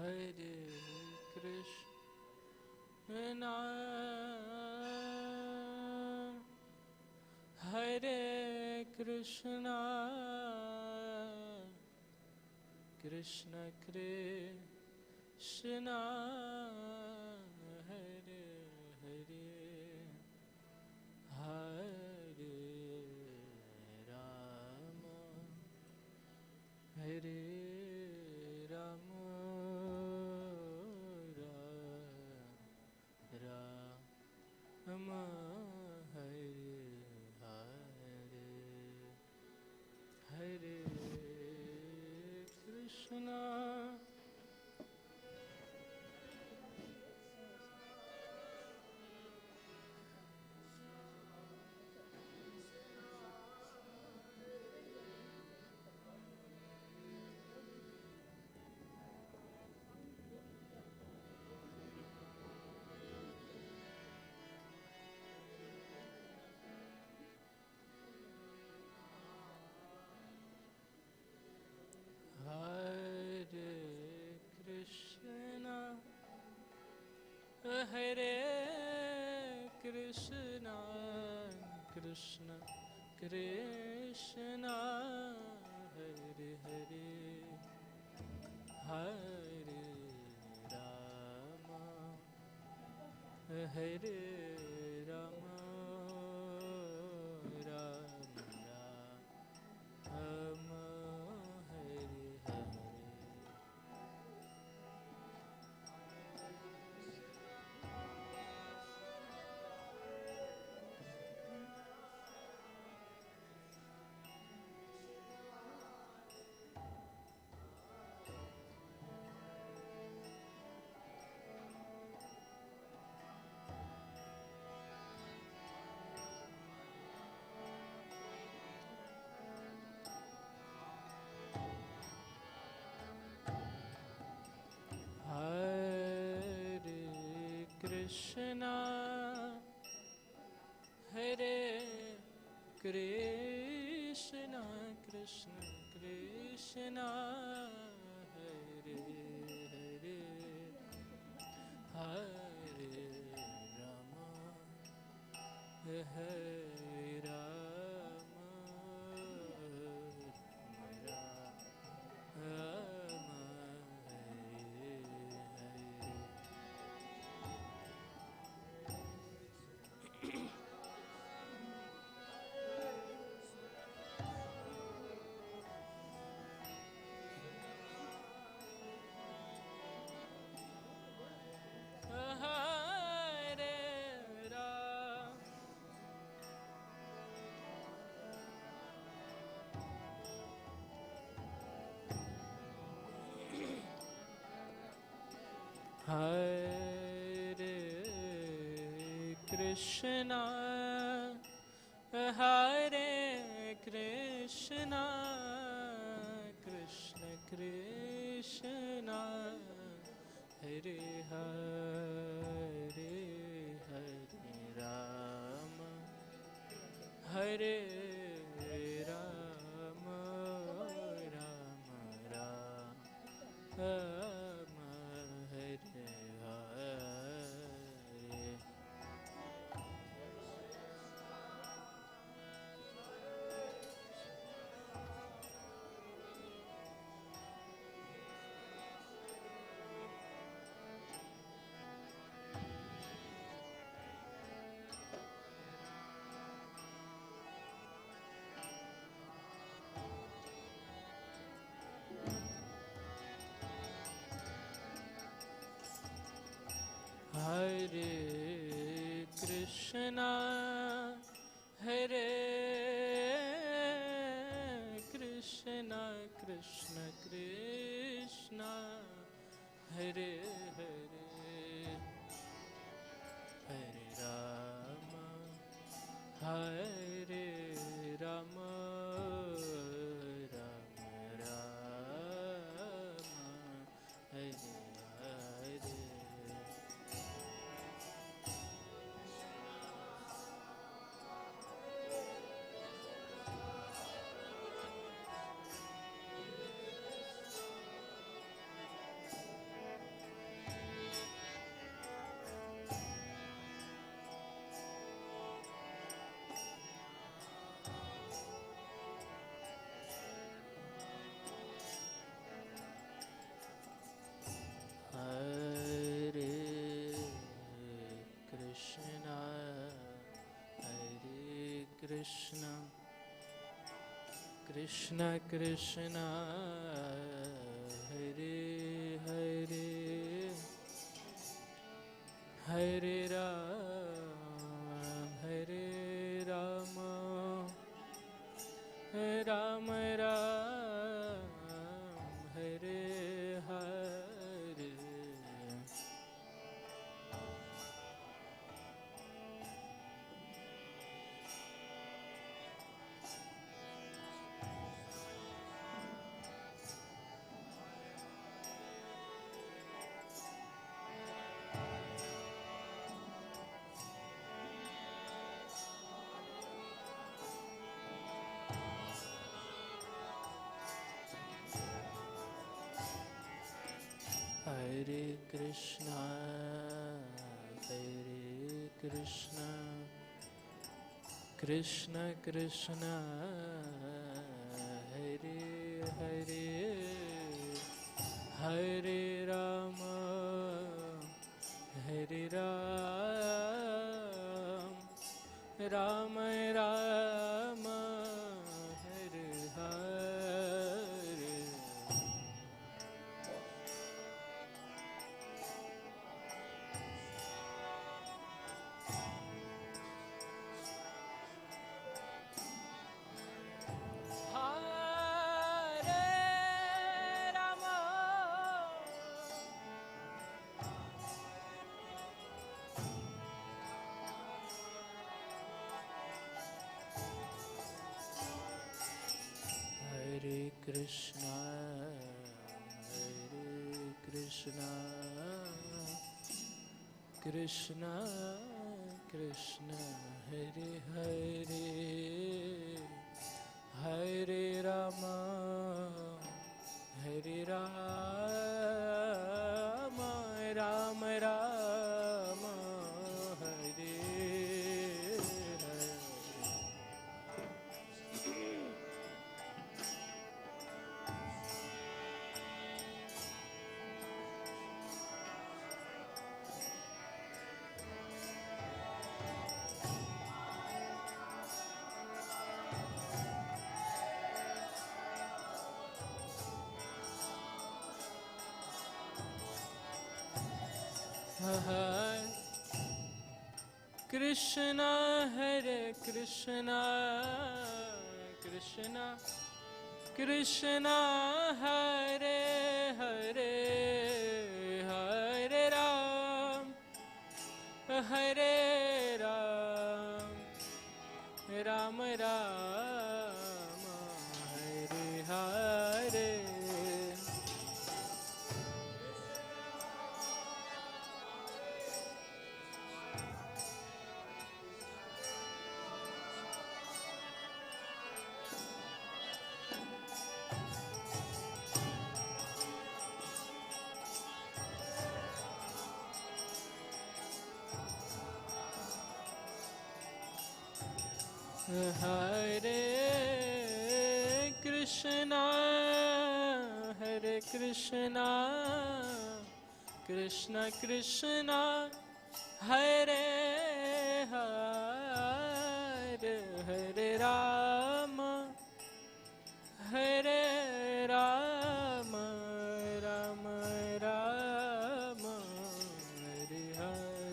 Hare Krishna, Hare Krishna, Krishna Krishna, Hare Hare, Hare Rama, Hare Rama, Rama Hare Hare, Hare Krishna. Hare Krishna, Krishna Krishna, Hare Hare, Hare Rama, Hare Rama, Rama Rama, Hare Hare. Krishna, Hare Krishna, Krishna Krishna, Hare Hare, Hare Rama, Hare Rama, Rama Hare Hare Krishna, Hare Krishna, Krishna Krishna, Hare Hare, Hare Rama, Hare Rama, Rama Rama, Hare Hare. Hare Krishna, Hare Krishna, Krishna Krishna, Hare Hare, Hare Rama, Hare Rama, Rama Rama, Hare Hare. Krishna Krishna Krishna Hare Hare Hare Ram Hare Rama Rama Ram Hare Hare Hare Krishna Krishna Krishna Hare Hare Hare Rama Hare Ram Rama Rama Hare Hare Hare Krishna Krishna Krishna Hare Hare Hare Rama Hare Rama Rama Rama Hare Hare Krishna Hare Krishna Krishna Krishna Hare Hare Hare Ram Hare Ram Ram Rama Hare Hare Hare Krishna Krishna Krishna Hare Hare Hare Rama Hare Rama Rama Rama Hare Hare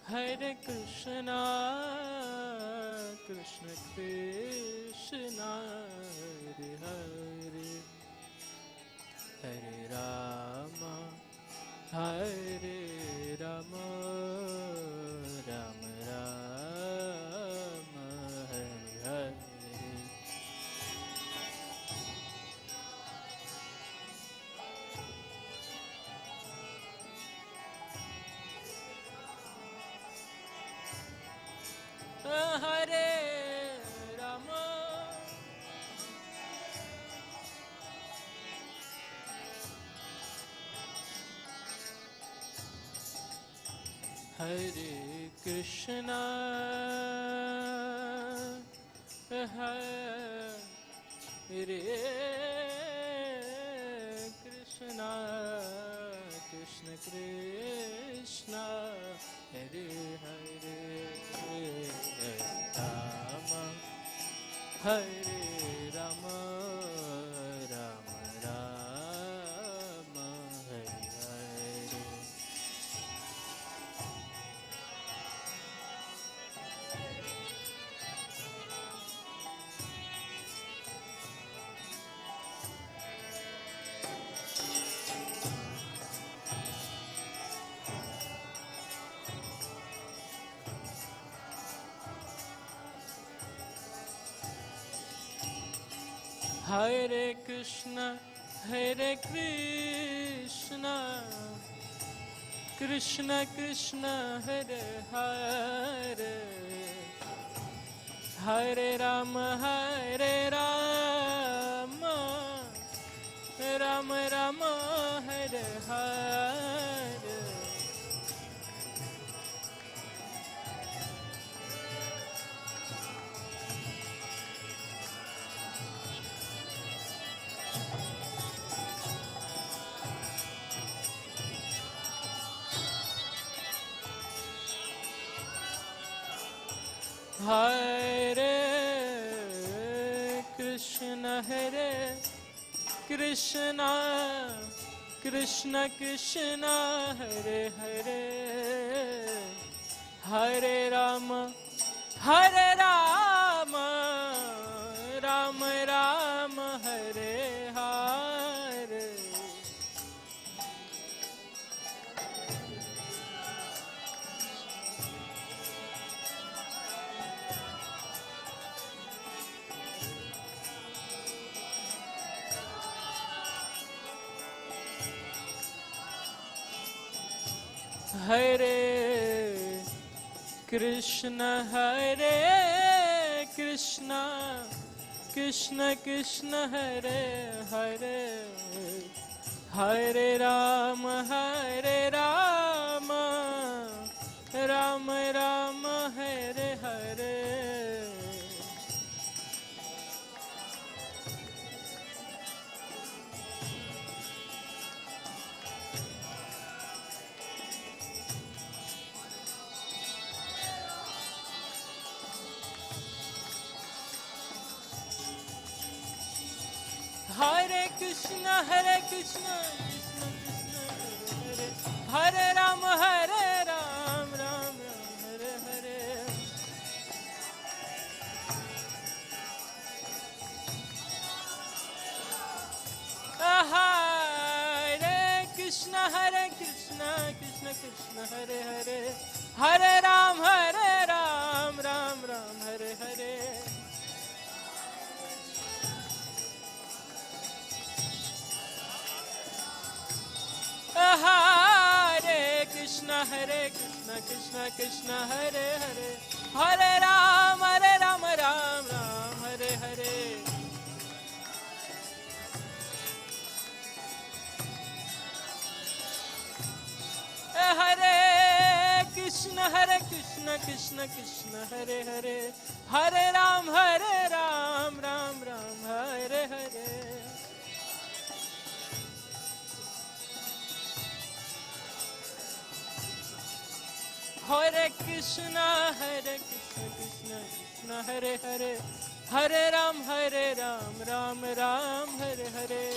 Hare Krishna Krishna Krishna Hare Hare Hare Rama Hare Rama Rama Rama Hare Hare Hare Hare Krishna, Hare Krishna, Krishna Krishna, Hare Hare, Rama, Hare Rama, Rama Rama, Hare Hare. Hare Krishna, Hare Krishna, Krishna Krishna, Hare Hare, Hare Rama, Hare Rama, Rama Rama, Hare Hare. Hare Krishna, Hare Krishna, Krishna Krishna, Hare Hare, Hare Rama, Hare Rama, Rama Rama, Hare Hare. Hare Krishna, Hare Krishna, Krishna Krishna, Hare Hare, Hare Rama, Hare Rama, Rama Rama, Hare Hare. Hare Krishna, Hare Krishna, Krishna Krishna, Hare Hare, Hare Rama, Hare Rama, Ram Ram, Hare Hare. Hare Krishna, Hare Krishna, Krishna Krishna, Hare Hare, Hare Ram, Ram Ram, Hare Hare. Hare Krishna, Krishna Krishna, Hare Hare, Hare Ram, Ram Ram, Hare Hare. Hare Krishna, Krishna Krishna, Hare Hare, Hare Ram, Ram Ram, Hare Hare. Hare Krishna, Krishna Krishna, Hare Hare, Hare Ram, Ram Ram, Hare Hare.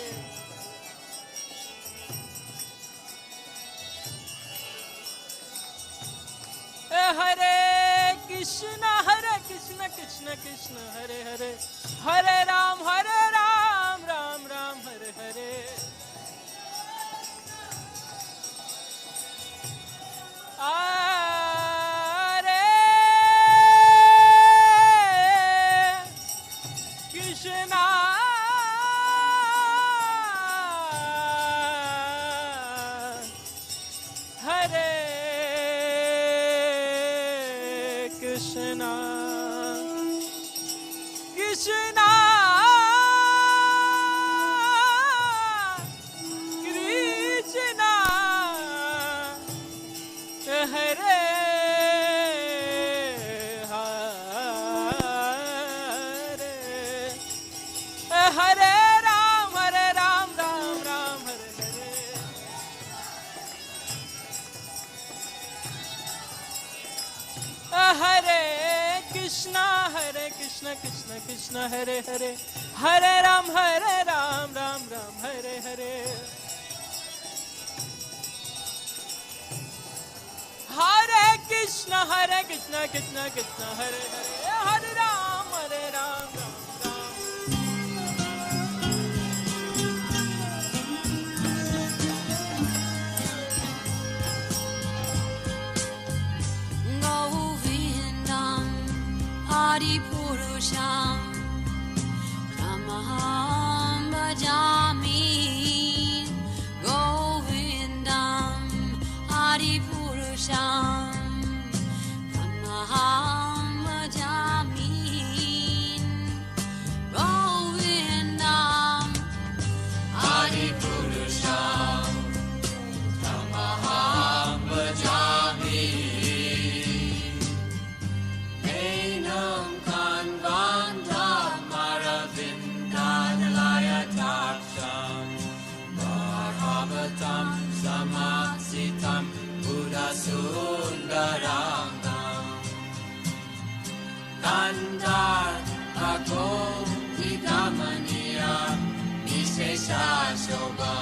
Hare Krishna, Krishna Krishna, Hare Hare, Hare Ram, Ram Ram, Hare Hare. Hare Krishna, Hare Krishna, Krishna Krishna, Hare Krishna Krishna Krishna Hare Hare, Hare Ram Ram Ram Hare Hare. Hare Krishna Krishna Krishna Hare Hare, Hare Ram Ram Ram. Adi Purusham Tamaham Bhajami Govindam Adi Purusham Tamaham Bhajami Govindam Adi Purusham Tamaham Bhajami Samasitam Buddha Sundarangam Kandar Ako Vidamaniya Vishesha Shobha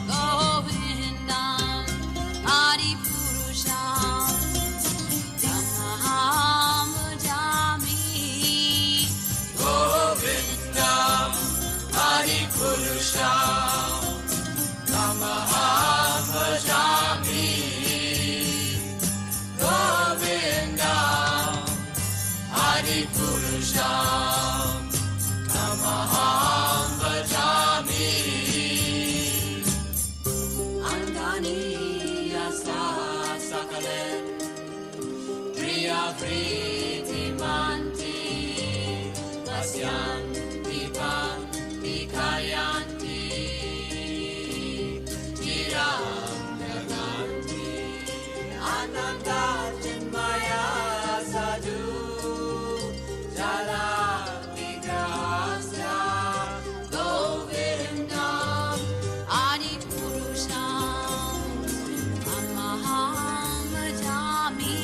Govindam Adi Purusham Tamaham Bhajami Govindam Adi Purusham Tamaham Bhajami Govindam Adi Purusham Tamaham Bhajami Andani Yasa Sakalen Priya Priti Manti Pasyanti Panti Kayanti Ananda Chinmaya Sadhu Jala Vigrahasya Govindam Adi Purusham Tamaham Bhajami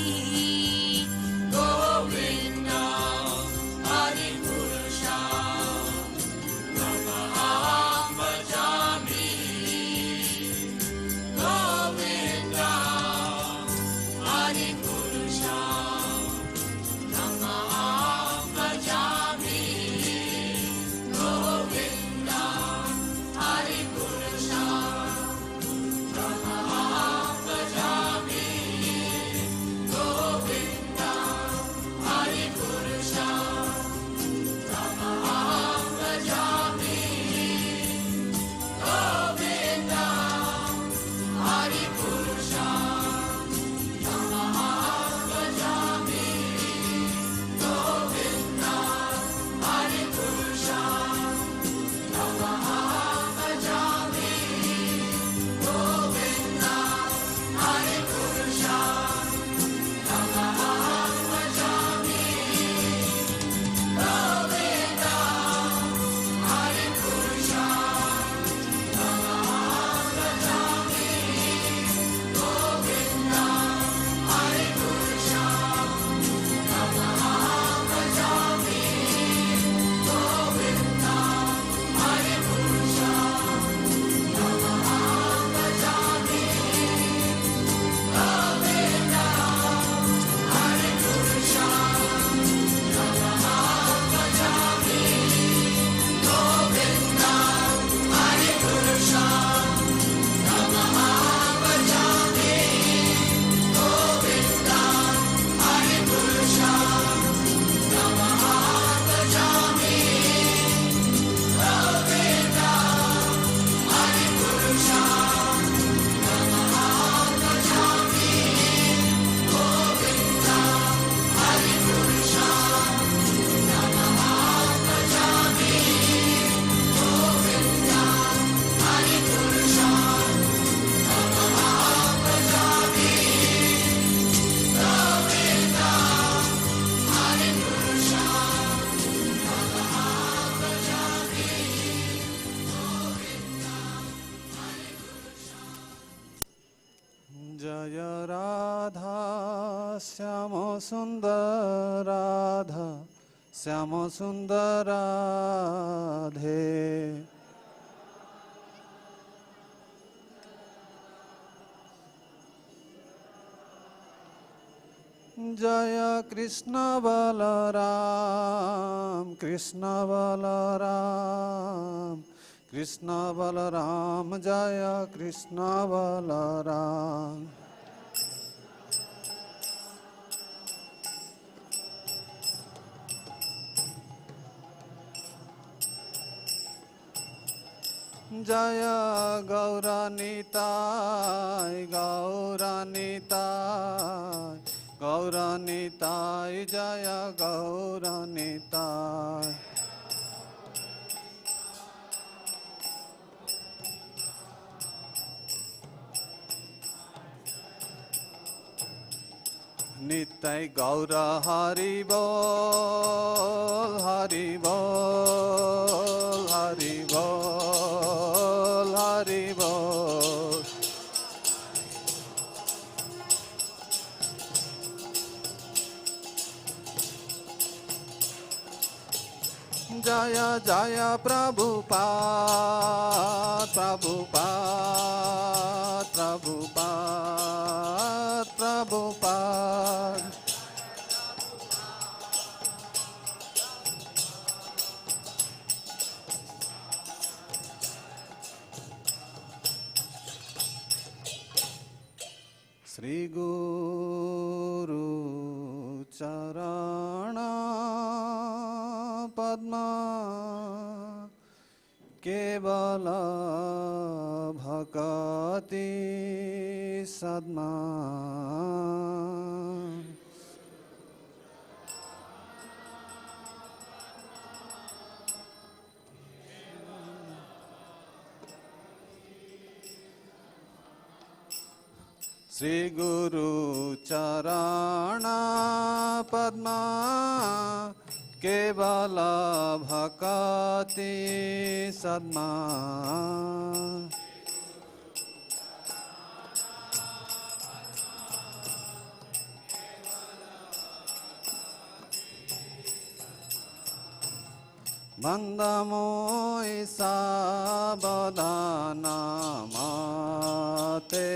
Govindam Adi Purusham सुंदर राधा श्याम सुंदर राधे। जय कृष्ण बलराम कृष्ण बलराम कृष्ण बलराम जय कृष्ण बलराम। जय गौरानिताय गौरानिताय गौरानिताय जय गौरानिताय। नित्य गौर हरि बोल हरि बोल हरि बोल हरि बोल। जय जय प्रभुपाद प्रभुपाद प्रभुपाद प्रभुपाद। श्री गुरु चरण पद्मा केवल भक्ति सद्मा। श्री गुरु चरण पद्मा केवल भक्ति सद्मा। बंदमोई सावधान माते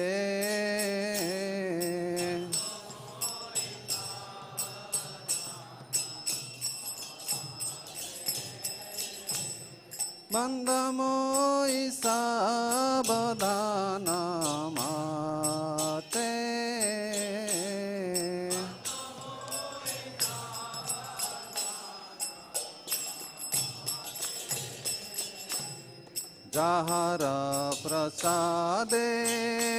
बंदमोई सावधान माते। जाहर प्रसादे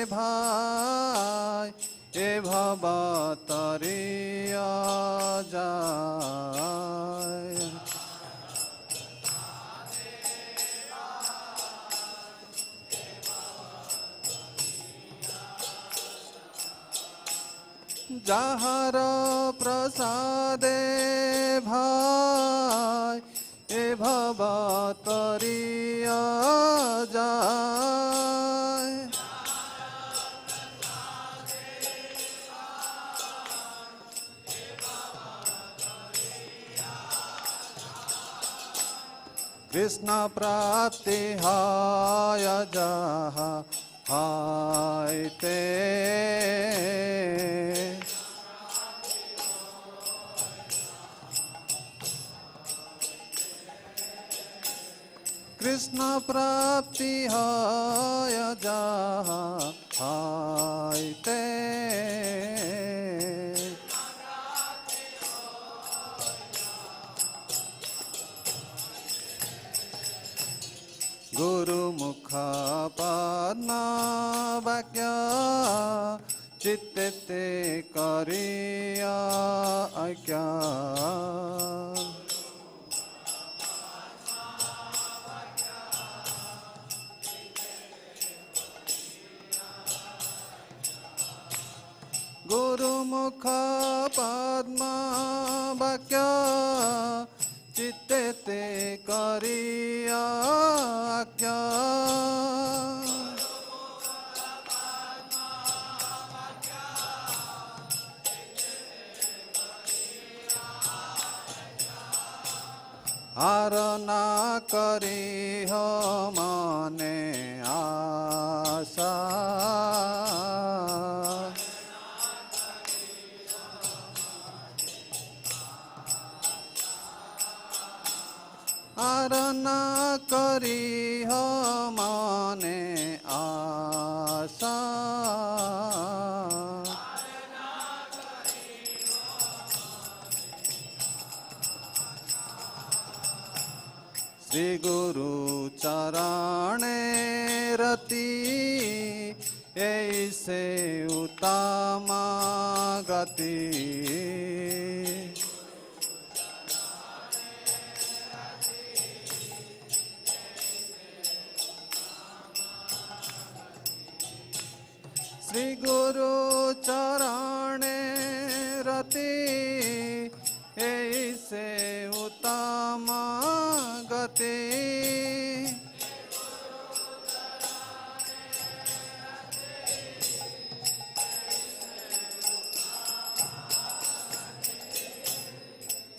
भाई ए भवतरिया जाय। जाहर प्रसादे भाई ए भवतरिया जाय। कृष्ण प्राप्ति हाय जहा हाय ते कृष्ण प्राप्ति हाय जहा हाय ते। गुरु मुख पद्मा वाक्य चित्ते ते करिया आज्ञा। गुरु मुख पद्मा वाक्य चित्ते ते करिया आज्ञा। आरना करी हो मने आशा आरना करी हो मने आशा श्री गुरु चरणे रति ऐसे उत्तम गति श्री गुरु चरणे रति ऐसे उत्तम गति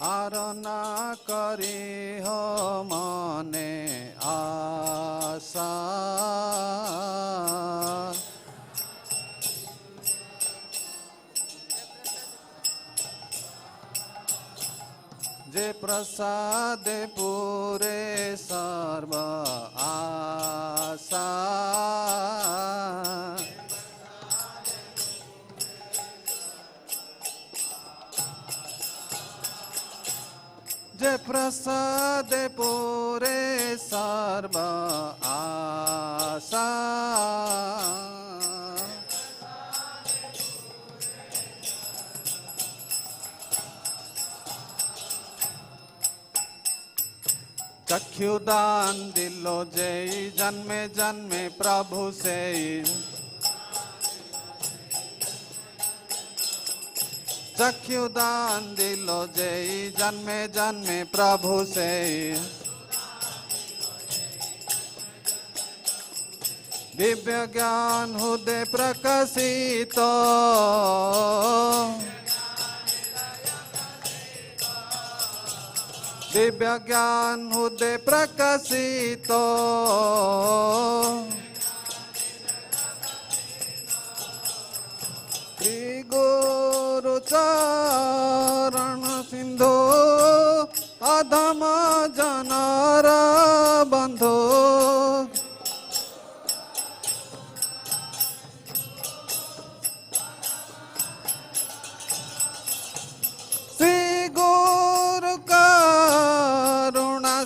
आरना करी हो मने आशा जे प्रसाद पूरे सर्व आशा जे प्रसाद पूरे सर्व आशा चक्षुदान दिलो जय जन्मे जन्मे प्रभु से चक्षुदान दिलो जय जन्मे जन्मे प्रभु से दिव्य ज्ञान हृदय प्रकाशित दिव्य ज्ञान हृदय प्रकाशित श्री गुरु चरण सिंधु अधम जनर बंधु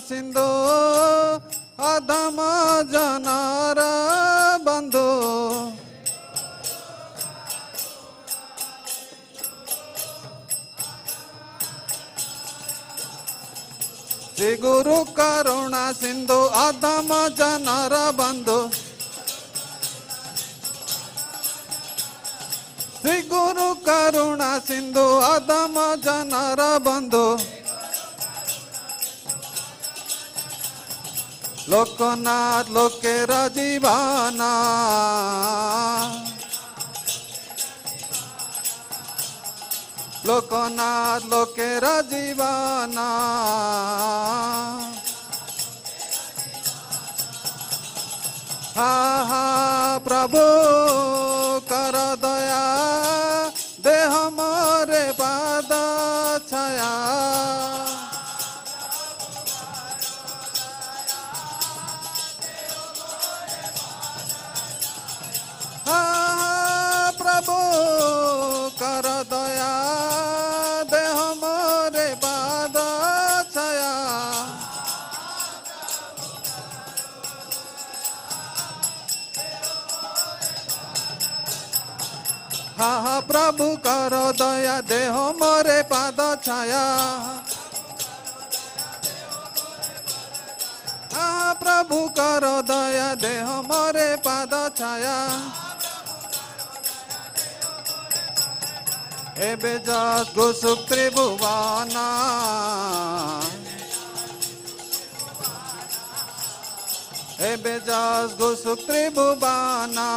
सिंधु अधम जनर बंधु श्री गुरु करुणा सिंधु अधम जनर बंधु श्री गुरु करुणा सिंधु अधम जनर बंधु लोकनाथ लोकेर जीवाना लोकनाथ लोकेर जीवाना हा हा प्रभु कर दया देह मोरे पाद छाया प्रभु कर दया देह मोरे पाद छाया हा हा प्रभु कर दया देह मोरे पाद छाया हा प्रभु कर दया देह मोरे पाद छाया एबे जस गुसुक त्रिभुवना एबे जस गुसुक त्रिभुवना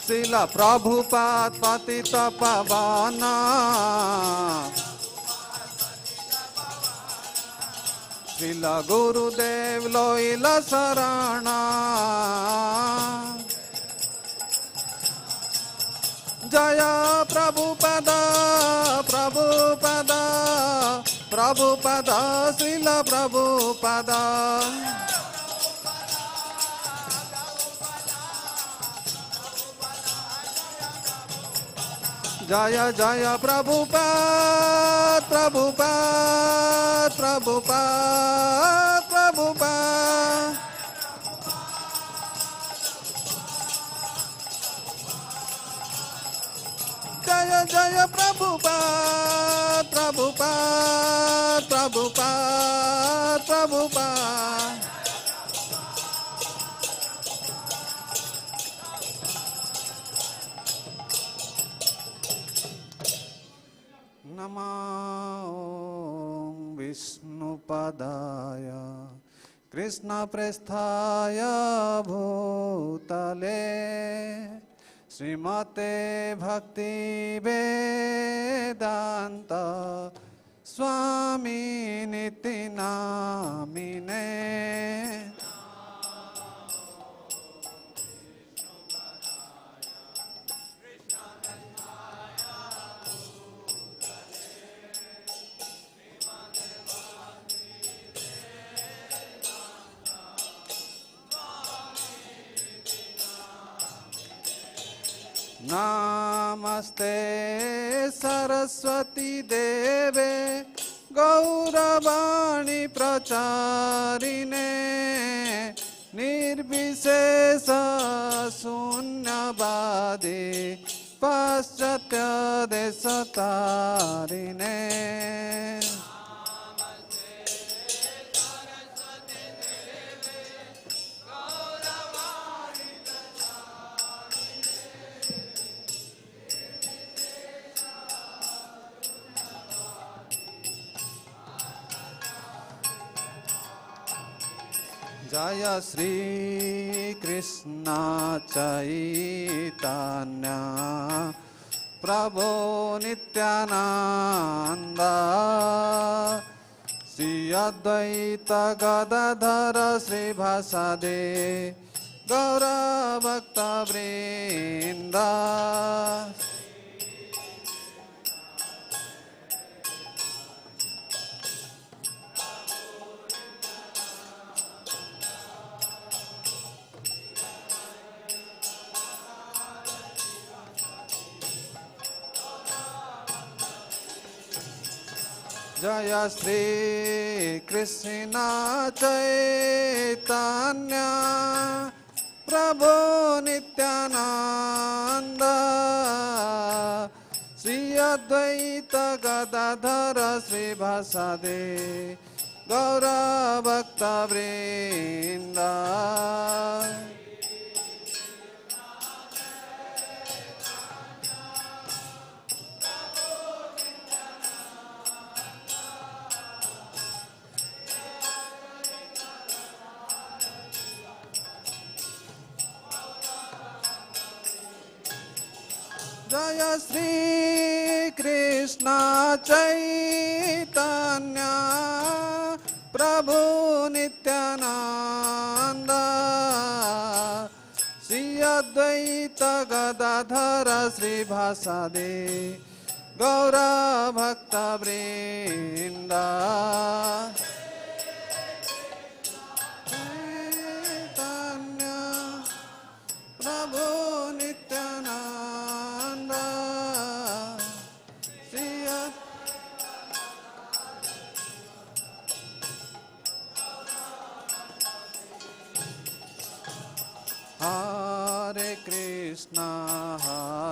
शिल प्रभुपाद पतित पावन श्रील गुरुदेव लोइल शरण जय प्रभुपद प्रभुपद प्रभुपद श्रील प्रभुपद जय जय प्रभुपाद प्रभुपाद प्रभुपाद प्रभुपाद जय जय प्रभुपाद प्रभुपाद प्रभुपाद प्रभुपाद नमो विष्णुपदाय कृष्णप्रेष्ठाय भूतले श्रीमते भक्तिवेदान्त स्वामिनिति नामिने नमस्ते सरस्वती देवे गौरवाणी प्रचारिणे निर्विशेष शून्यवादी पाश्चात्य देशतारिणे जय श्री कृष्ण चैतन्य प्रभु नित्यानंद श्री अद्वैत गदाधर श्रीवासादि गौर भक्त वृंद जय श्री कृष्ण चैतन्य प्रभु नित्यानंद श्री अद्वैत गदाधर श्रीवासादि गौर भक्त वृंद जय श्री कृष्ण चैतन्य प्रभु नित्यानंद श्री अद्वैत गदाधर श्रीवासादि गौर भक्त वृंद चैतन्य प्रभु नित्यानंद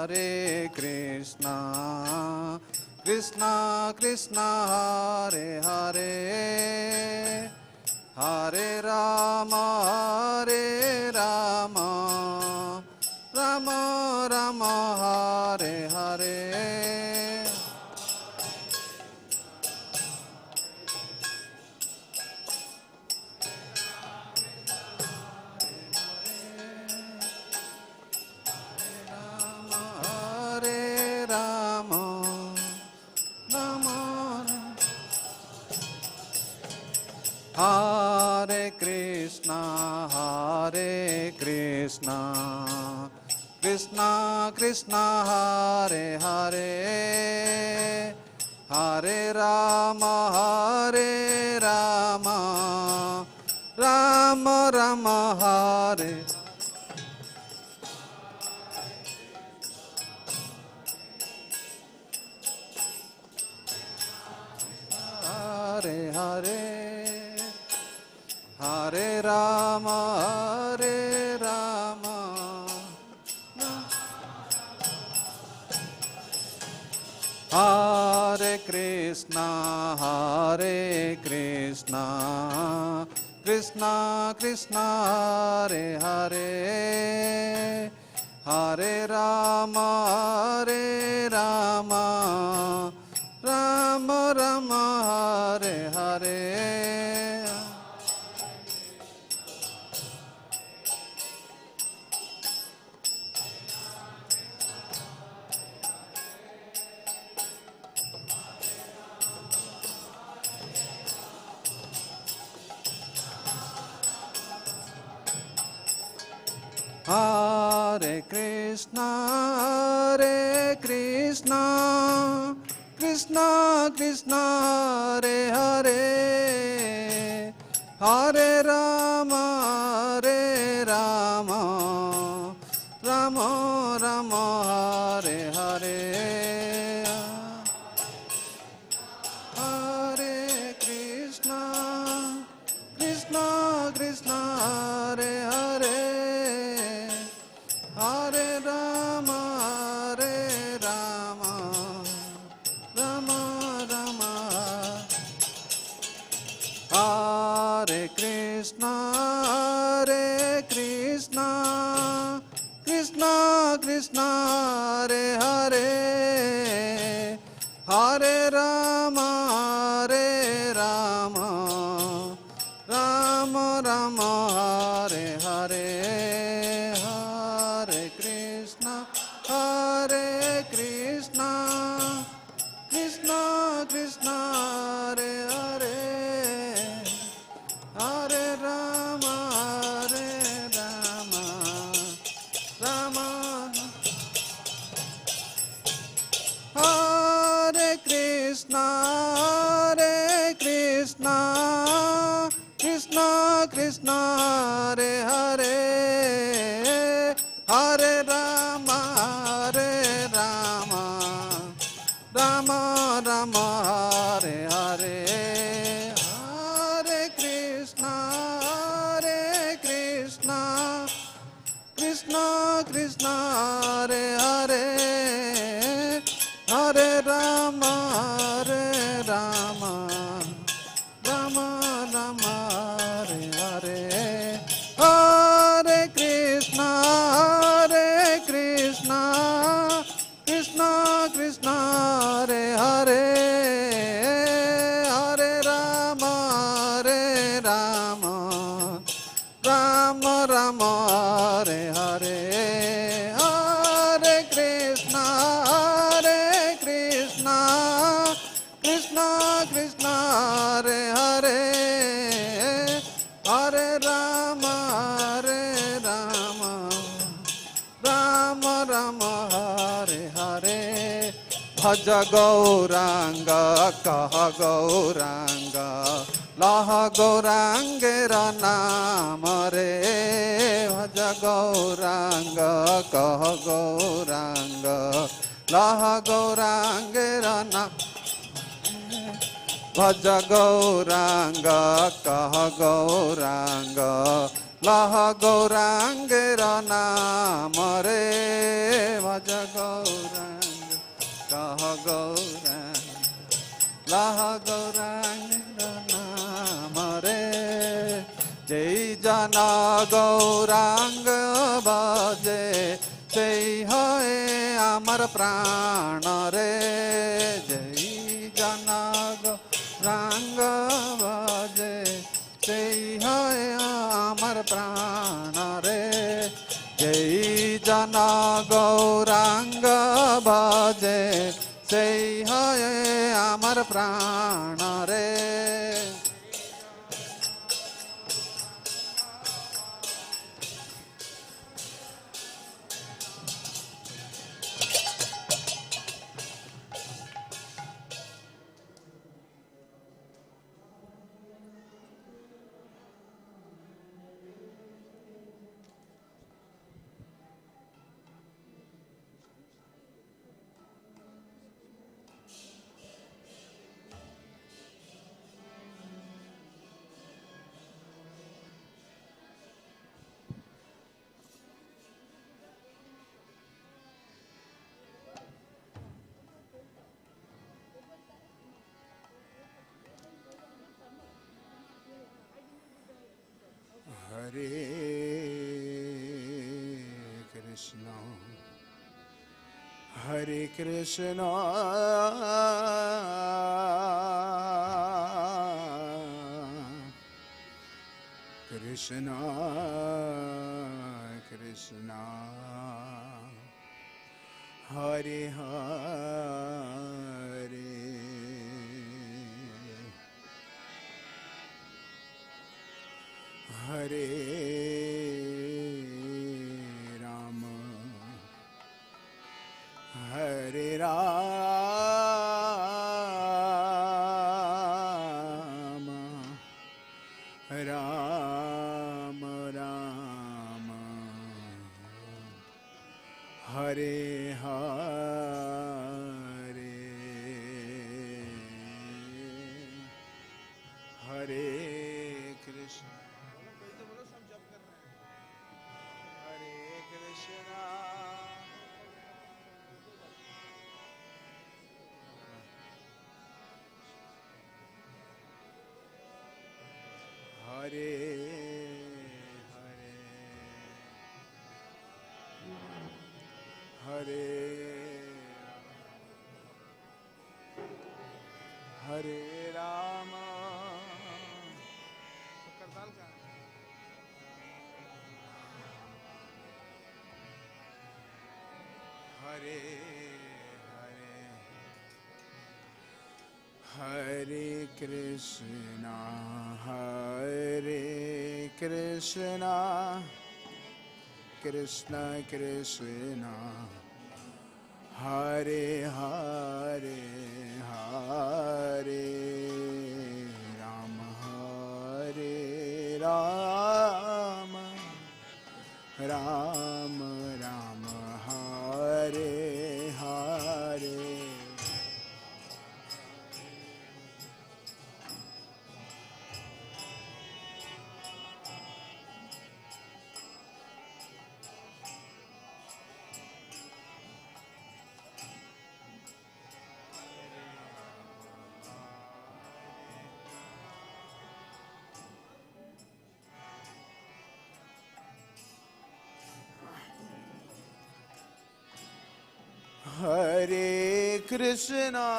हरे Krishna Krishna Krishna Hare Hare Hare Ram Ram Ram Hare Hare Hare Krishna, Krishna Krishna, Hare Hare, Hare Rama, Rama Rama, Hare Hare Hare, Hare Rama, Hare Krishna, Krishna Krishna, Hare Hare, Hare Rama, Rama Rama, Hare Hare. Hare Krishna, Krishna Krishna, Hare Hare, Hare Rama, Rama Rama, Hare Hare. Hare Krishna, Krishna Krishna, Hare Hare, Hare Rama, Rama Rama. Hare Krishna, Krishna Krishna, Hare Hare, Hare Rama, Rama Rama, Hare Hare. Hare Krishna, Krishna Krishna, Hare Hare, Hare Rama, Rama. Hare Krishna, Krishna Krishna, Hare Hare, Hare Rama, Rama Rama, Hare Hare. Hare Krishna, Krishna Krishna, Hare Hare, Hare Rama, Rama Rama, Hare Hare. Hare Krishna, Krishna Krishna, Hare Hare, Hare Rama, Rama Rama, Hare Hare. Hare Krishna, Krishna Krishna, Hare Hare, Hare Rama, Rama Rama, Hare Hare. Bhaj Gauranga, Kaha Gauranga, Laha Gaurangera Nama Re. Bhaj Gauranga, Kaha Gauranga, Laha Gaurangera Nama. Bhaj Gauranga, Kaha Gauranga, Laha Gaurangera Nama Re. Bhaj Gauranga, Kaha Gauranga, Laha Gaurangera Nama Re. Jai Jana Gauranga baje, সেই হয় আমার প্রাণ রে। জয় জানা গৌরাঙ্গ বাজে, সেই হয় আমার প্রাণ রে। জয় জানা গৌরাঙ্গ বাজে, সেই হয় আমার প্রাণ রে। Hare Krishna, Krishna Krishna, Hare Hare, Hare Rama, Hare Rama, Rama Rama, Hare Hare, Hare Krishna. Hare Krishna, Hare Hare, Hare Rama, Hare Hare, Hare Krishna, Hare Krishna, Krishna Krishna, Hare Hare, Hare Rama, Hare Rama, Rama Rama, Hare Hare. Hare Krishna,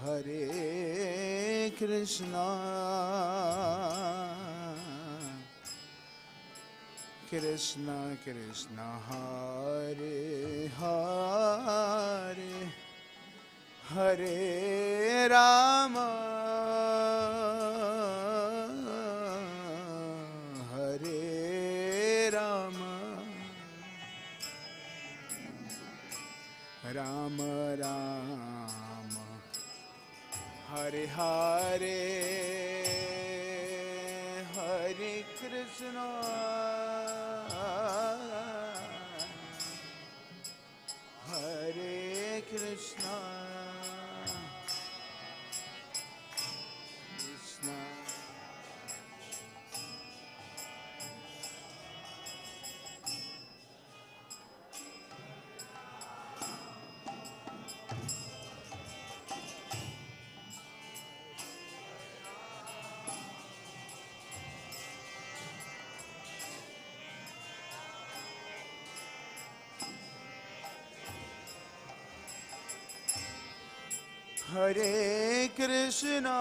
Hare Krishna, Krishna Krishna, Hare Hare, Hare Rama, Hare Rama, Rama Rama, Hare Hare, Hare Krishna, Hare Krishna, Krishna Hare Krishna,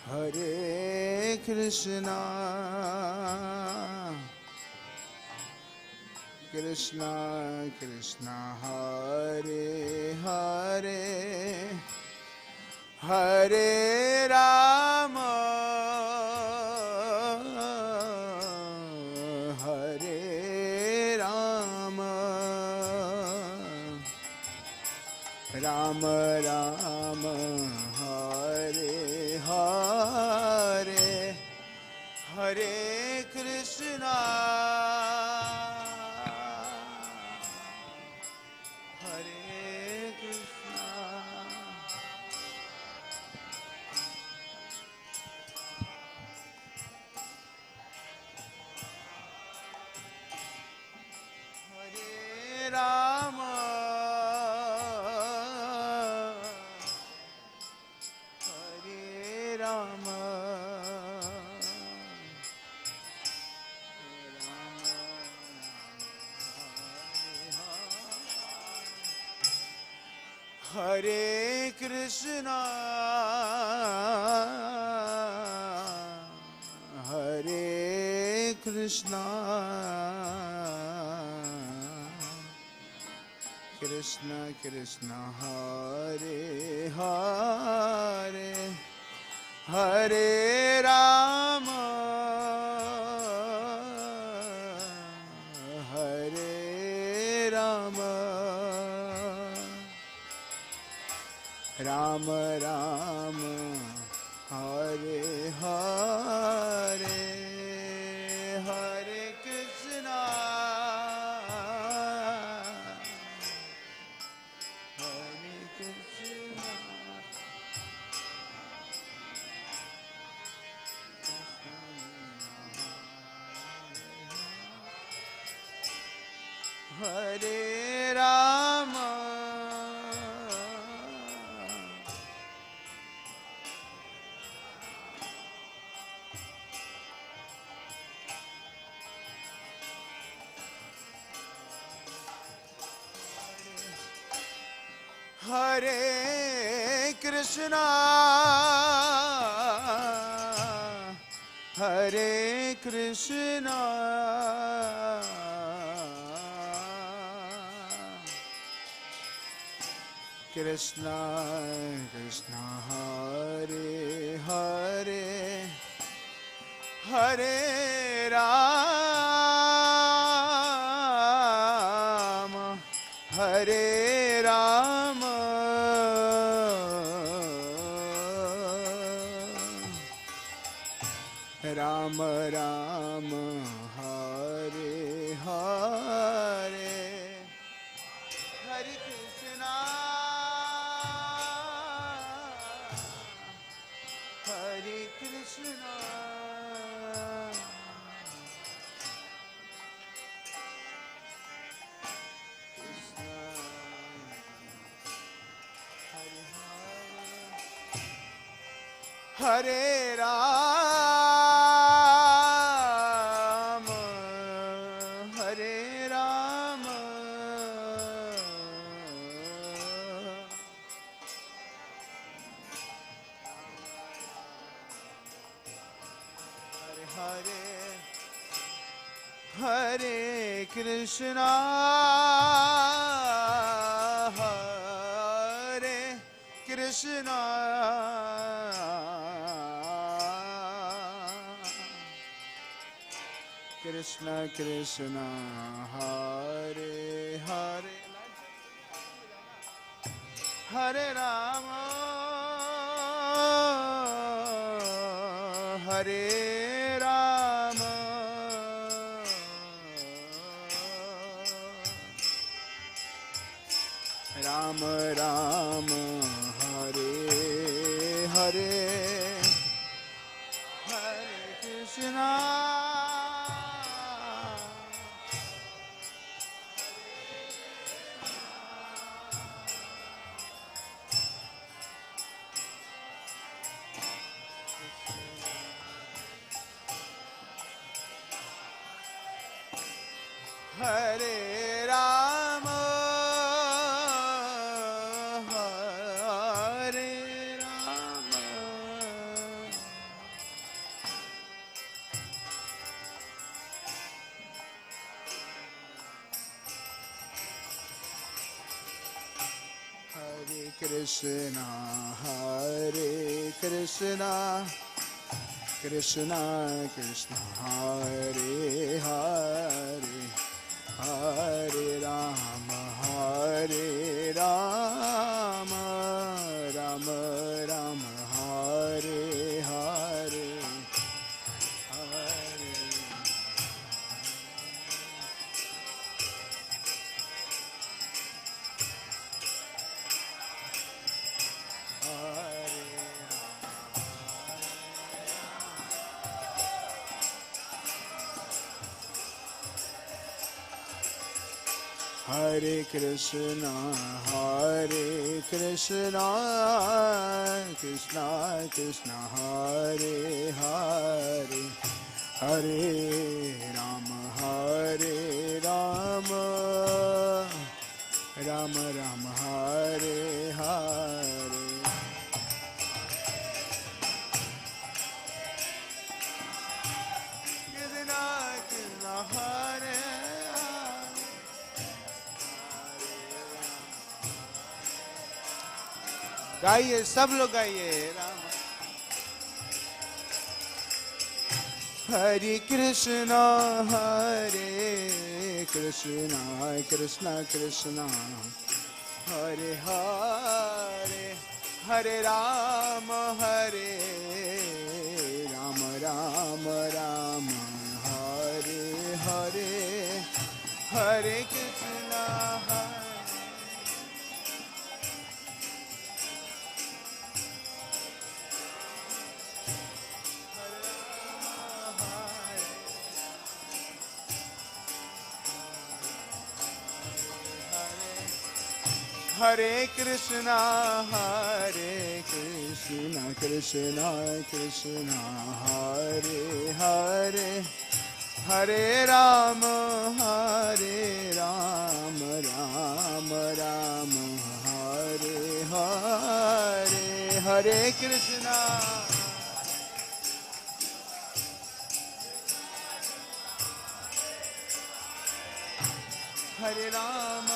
Hare Krishna, Krishna Krishna, Hare Hare, Hare Rama, Hare Rama, Rama Rama, Hare Hare, Hare Krishna, Hare Krishna, Hare Rama, Hare Rama, Hare Krishna, Hare Krishna, Krishna Krishna, Hare Hare, Hare Rama, Hare Rama, Rama Rama, Hare Hare, Hare Krishna, Hare Krishna, Hare Rama, Hare Krishna, Hare Krishna, Krishna Krishna, Hare Hare, Hare Rama, Hare Rama, Rama Rama, Hare Hare, Hare Krishna, Hare Krishna, Krishna Hare Hare, Hare Rama, Hare Rama, Hare Hare, Hare Krishna, Hare Krishna, Krishna Krishna, Hare Hare, Hare Rama, Hare Rama, Rama Rama, Hare Hare, Hare Krishna, Hare Rama, Hare Rama, Hare Krishna, Hare Krishna, Krishna Krishna, Hare Hare, Hare Rama, Hare Rama, Rama Rama, Hare Hare, Hare Hare Krishna, Hare Krishna, Krishna Krishna, Hare Hare, Hare Rama, Hare Rama, Rama Rama, Hare Hare. गाइए, सब लोग गाइए। राम हरे कृष्णा कृष्णा कृष्णा हरे हरे, हरे राम राम राम हरे हरे, हरे कृष्णा हरे कृष्णा कृष्णा कृष्णा हरे हरे, हरे राम राम राम हरे हरे, हरे कृष्णा हरे राम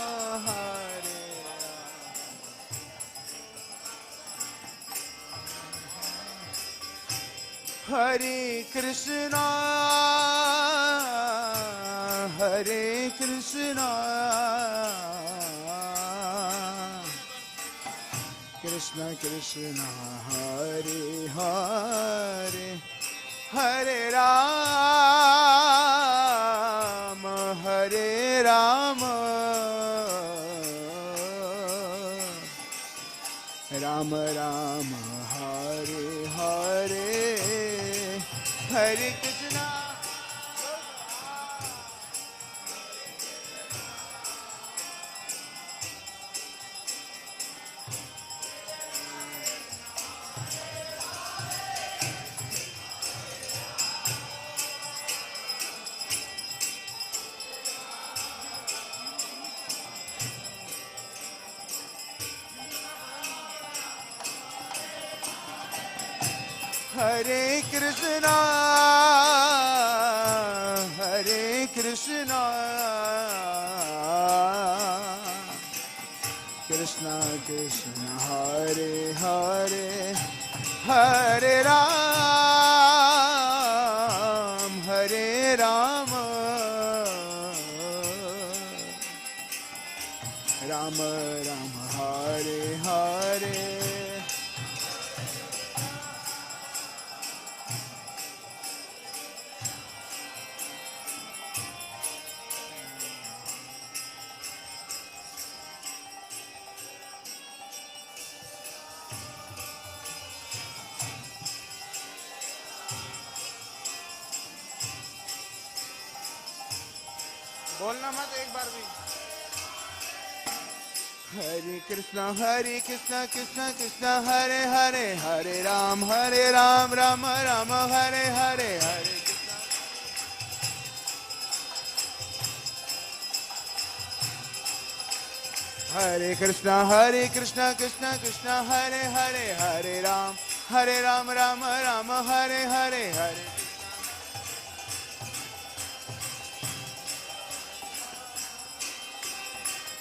हरे कृष्णा कृष्णा कृष्णा हरे हरे, हरे राम राम राम हरे हरे, हरे कृष्णा हरे कृष्णा कृष्णा कृष्णा हरे हरे, हरे राम राम राम हरे हरे, बोलना मत एक बार भी। हरे कृष्णा कृष्णा कृष्णा हरे हरे, हरे राम राम राम हरे हरे, हरे कृष्णा कृष्णा कृष्णा हरे हरे, हरे राम राम राम हरे हरे,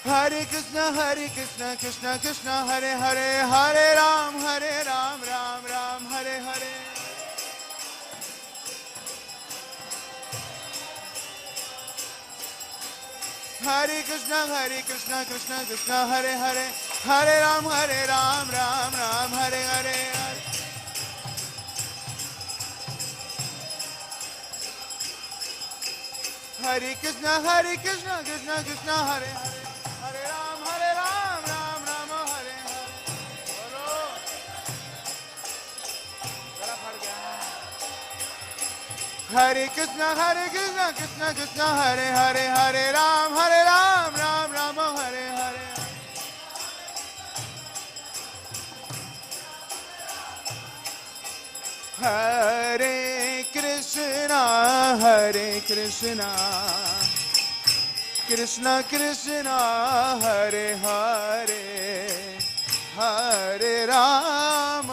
हरे कृष्णा कृष्णा कृष्णा हरे हरे, हरे राम राम राम हरे हरे, हरे कृष्णा कृष्णा कृष्णा हरे हरे, हरे राम राम राम हरे हरे, हरे कृष्णा कृष्णा कृष्णा हरे हरे, हरे राम राम राम हरे हरे। बोलो गला फट गया। हरे कृष्णा कृष्णा कृष्णा हरे हरे, हरे राम राम राम हरे हरे, हरे कृष्णा कृष्णा कृष्णा हरे हरे, हरे राम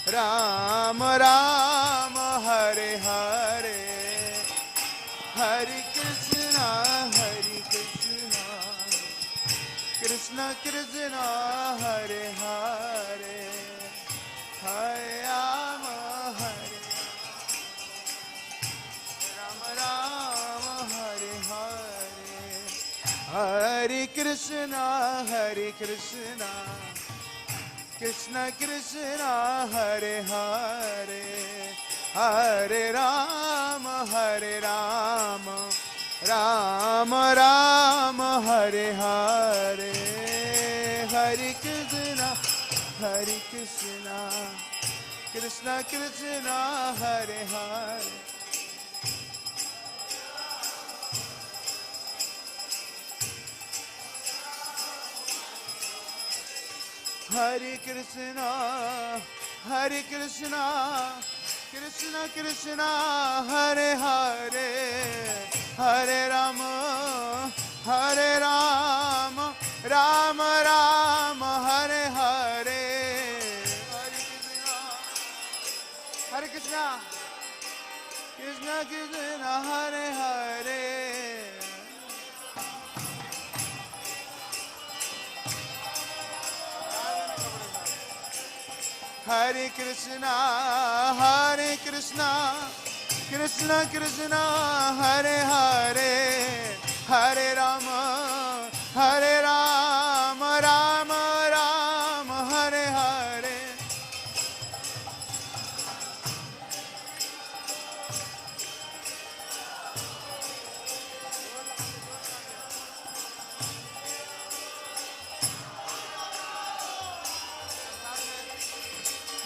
राम राम हरे हरे, हरे Krishna Krishna Krishna Krishna Hare Hare Hare Rama Hare Rama Rama Hare Hare Hare Krishna Krishna Krishna Hare Hare Hare Rama Rama Rama Hare Hare Hare Krishna Krishna Krishna Hare Hare Hare Krishna Krishna Krishna Hare Hare Hare Rama Rama Rama Hare Hare Hare Krishna Krishna Krishna Hare Hare Hare Krishna Krishna Krishna Hare Hare Hare Rama Rama Rama Hare Hare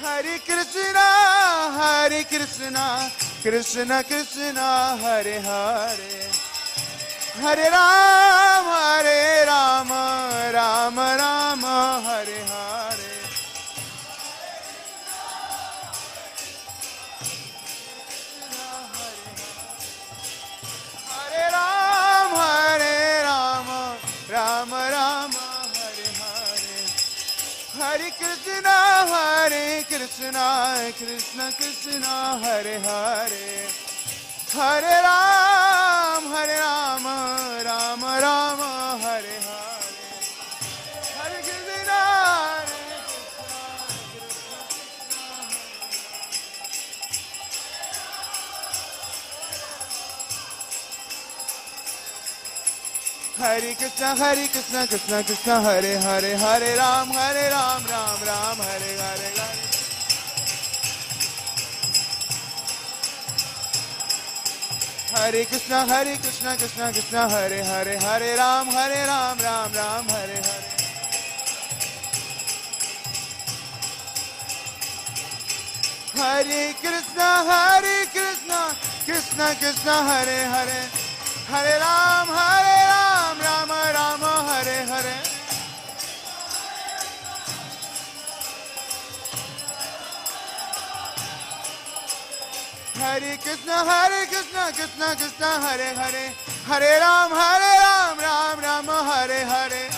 Hare Krishna Krishna Krishna Hare Hare Hare Rama Rama Rama Hare Hare Hare Rama Rama Rama Hare Hare Hare Krishna Krishna Krishna Hare Hare Hare Rama Rama Rama Hare Hare Hare Krishna Hare Krishna Krishna Krishna Hare Hare Hare Ram Ram Ram Hare Hare Hare Krishna Krishna Krishna Hare Hare Hare Ram Ram Ram Hare Hare Hare Krishna Krishna Krishna Hare Hare Hare Ram Rama Rama Hare Hare Hare Krishna Krishna Krishna Hare Hare Hare Ram Ram Rama Hare Hare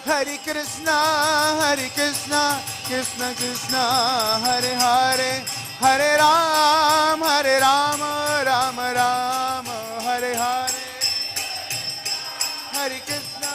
Hare Krishna Krishna Krishna Hare Hare Hare Ram Rama Rama Hare Hare Hare Krishna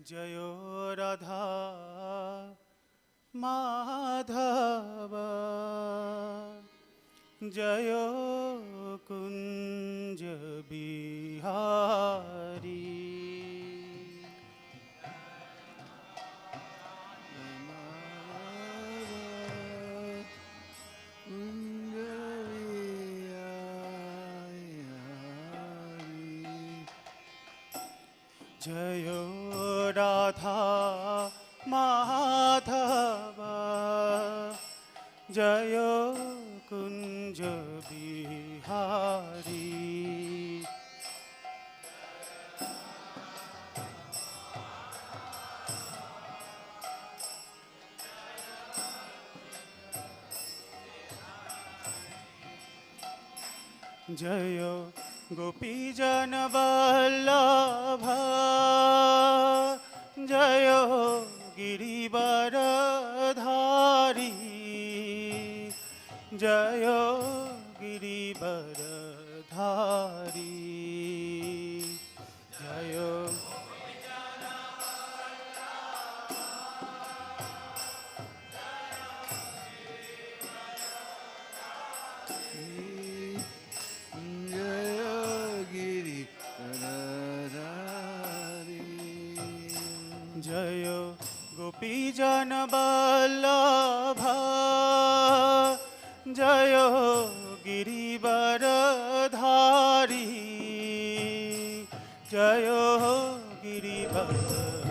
जयो राधा माधव जयो कुंज बिहारी जयो राधा माधव जयो कुंज बिहारी जयो गोपीजन वल्लभ जयो गिरिवरधारी जयो गिरिवरधारी जयो जयो गोपीजन वल्लभ जयो गिरिवरधारी जयो Girivardhari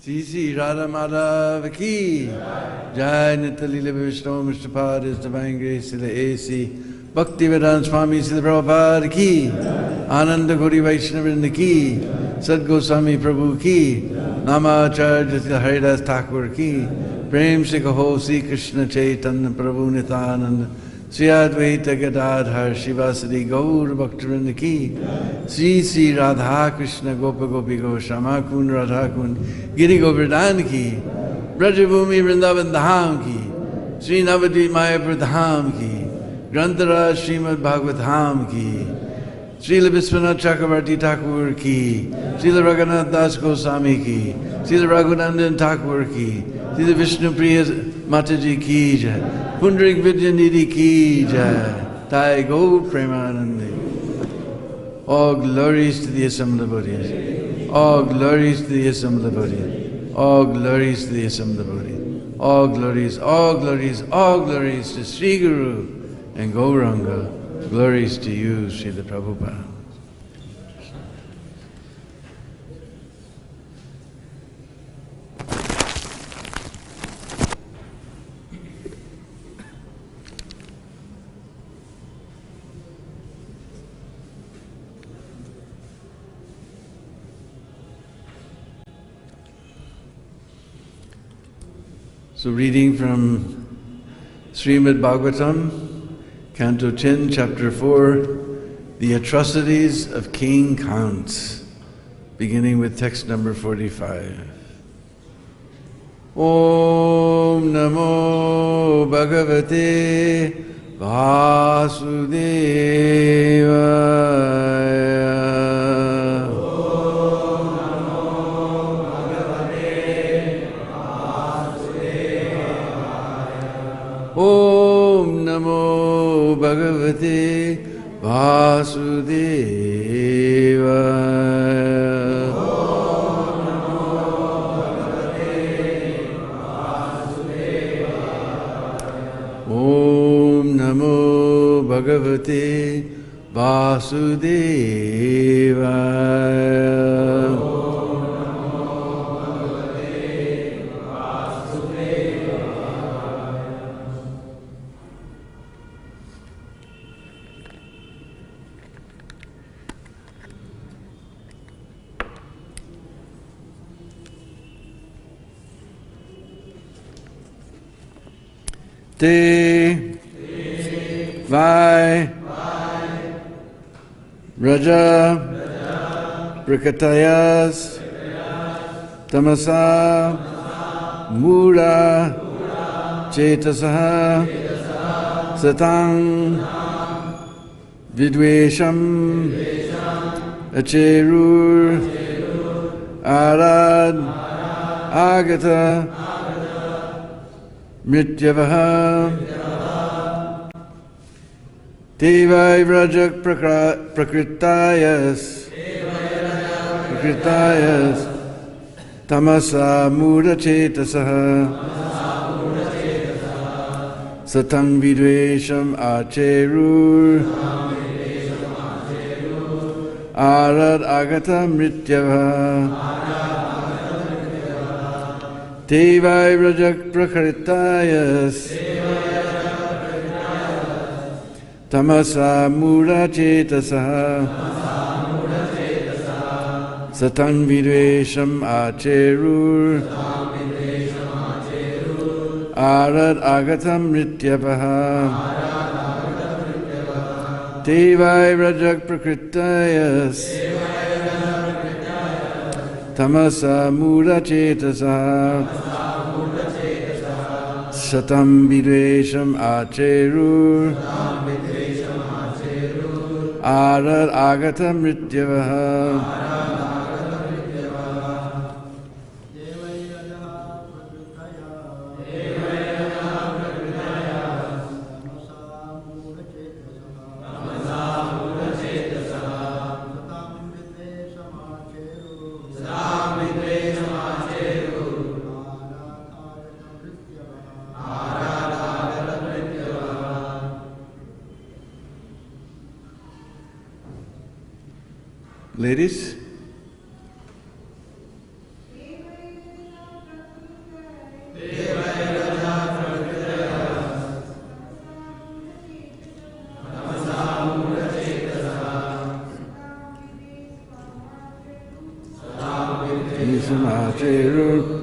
Sri Sri Radha Madhava ki Jai Nitalila Vishnu Mishtapad His Divine Grace Srila A.C. Bhakti-Vedanta Swami Srila Prabhupada ki Ananda Gauri Vaishnavrinda ki Sad Goswami Prabhu ki Namacharya Srila Haridas Thakur ki Prem Shri Kaho Sri Krishna Chaitanya Prabhu Nityananda Sri Advaita Gadadhar Shivasadi Gaur Bhaktivinoda ki Sri Sri Radha Krishna Gopa Gopi Goswami Kund Radha Kund Giri Govardhan ki Brajabhumi Vrindavan Dham ki Sri Navadvip Mayapur Dham ki Grantharaj Srimad Bhagavad Dham ki Srila Vishwanath Chakravarti Thakur ki Srila Raghunath Das Goswami ki Srila Raghunandan Thakur ki Srila Vishnu Priya Mataji ki jai Pundarik Vidyanidhi ki jai Thai Gaur Premanandi. All glories to the assembled devotees. All glories to the assembled devotees. All glories to the assembled devotees. All glories, all glories, all glories to Sri Guru and Gauranga. Glories to you, Srila Prabhupada. So reading from Srimad Bhagavatam, Canto 10, Chapter 4, The Atrocities of King Count, beginning with text number 45. Om Namo Bhagavate Vasudevaya. Om Namo Bhagavate Vasudevaya. Om Namo Bhagavate Vasudevaya. Te Vai Raja Prakatayas Tamasa Mura Chetasaha Satang Vidvesham Acherur Arad Agata Mrityavaha Devai Vrajak Prakritayas Tamasa Mura Chetasaha Satang Vidvesham Acherur Arad Agata Mrityavaha Devai Vrajak Prakritayas Tamasa Mura Chetasaha Satang Vidvesham Acherur Arad Agatam Mrityavaha Devai Vrajak Prakritayas Tamasa Mura Chetasaha Satam Vidvesham Acherur Arad Agata Mrityavaha Ladies? Isamacheru.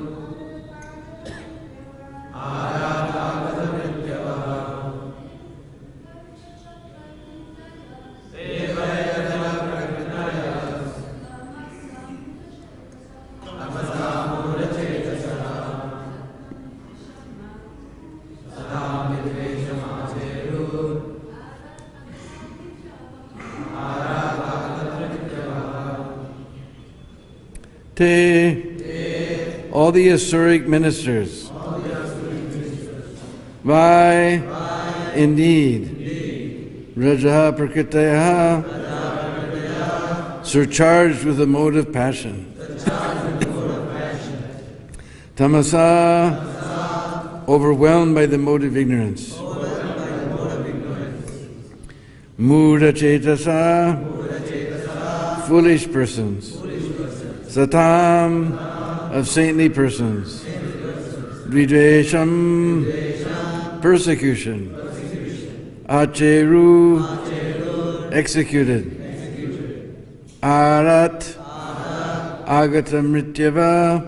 All the Asuric ministers. Vai, indeed, Raja Prakritaya, surcharged with a mode of passion. Tamasa, overwhelmed by the mode of ignorance. Mudha Chetasa, foolish persons. Satam, of saintly persons. Dvidvesham, persecution. Acheru, executed. Arat, agatamrityava,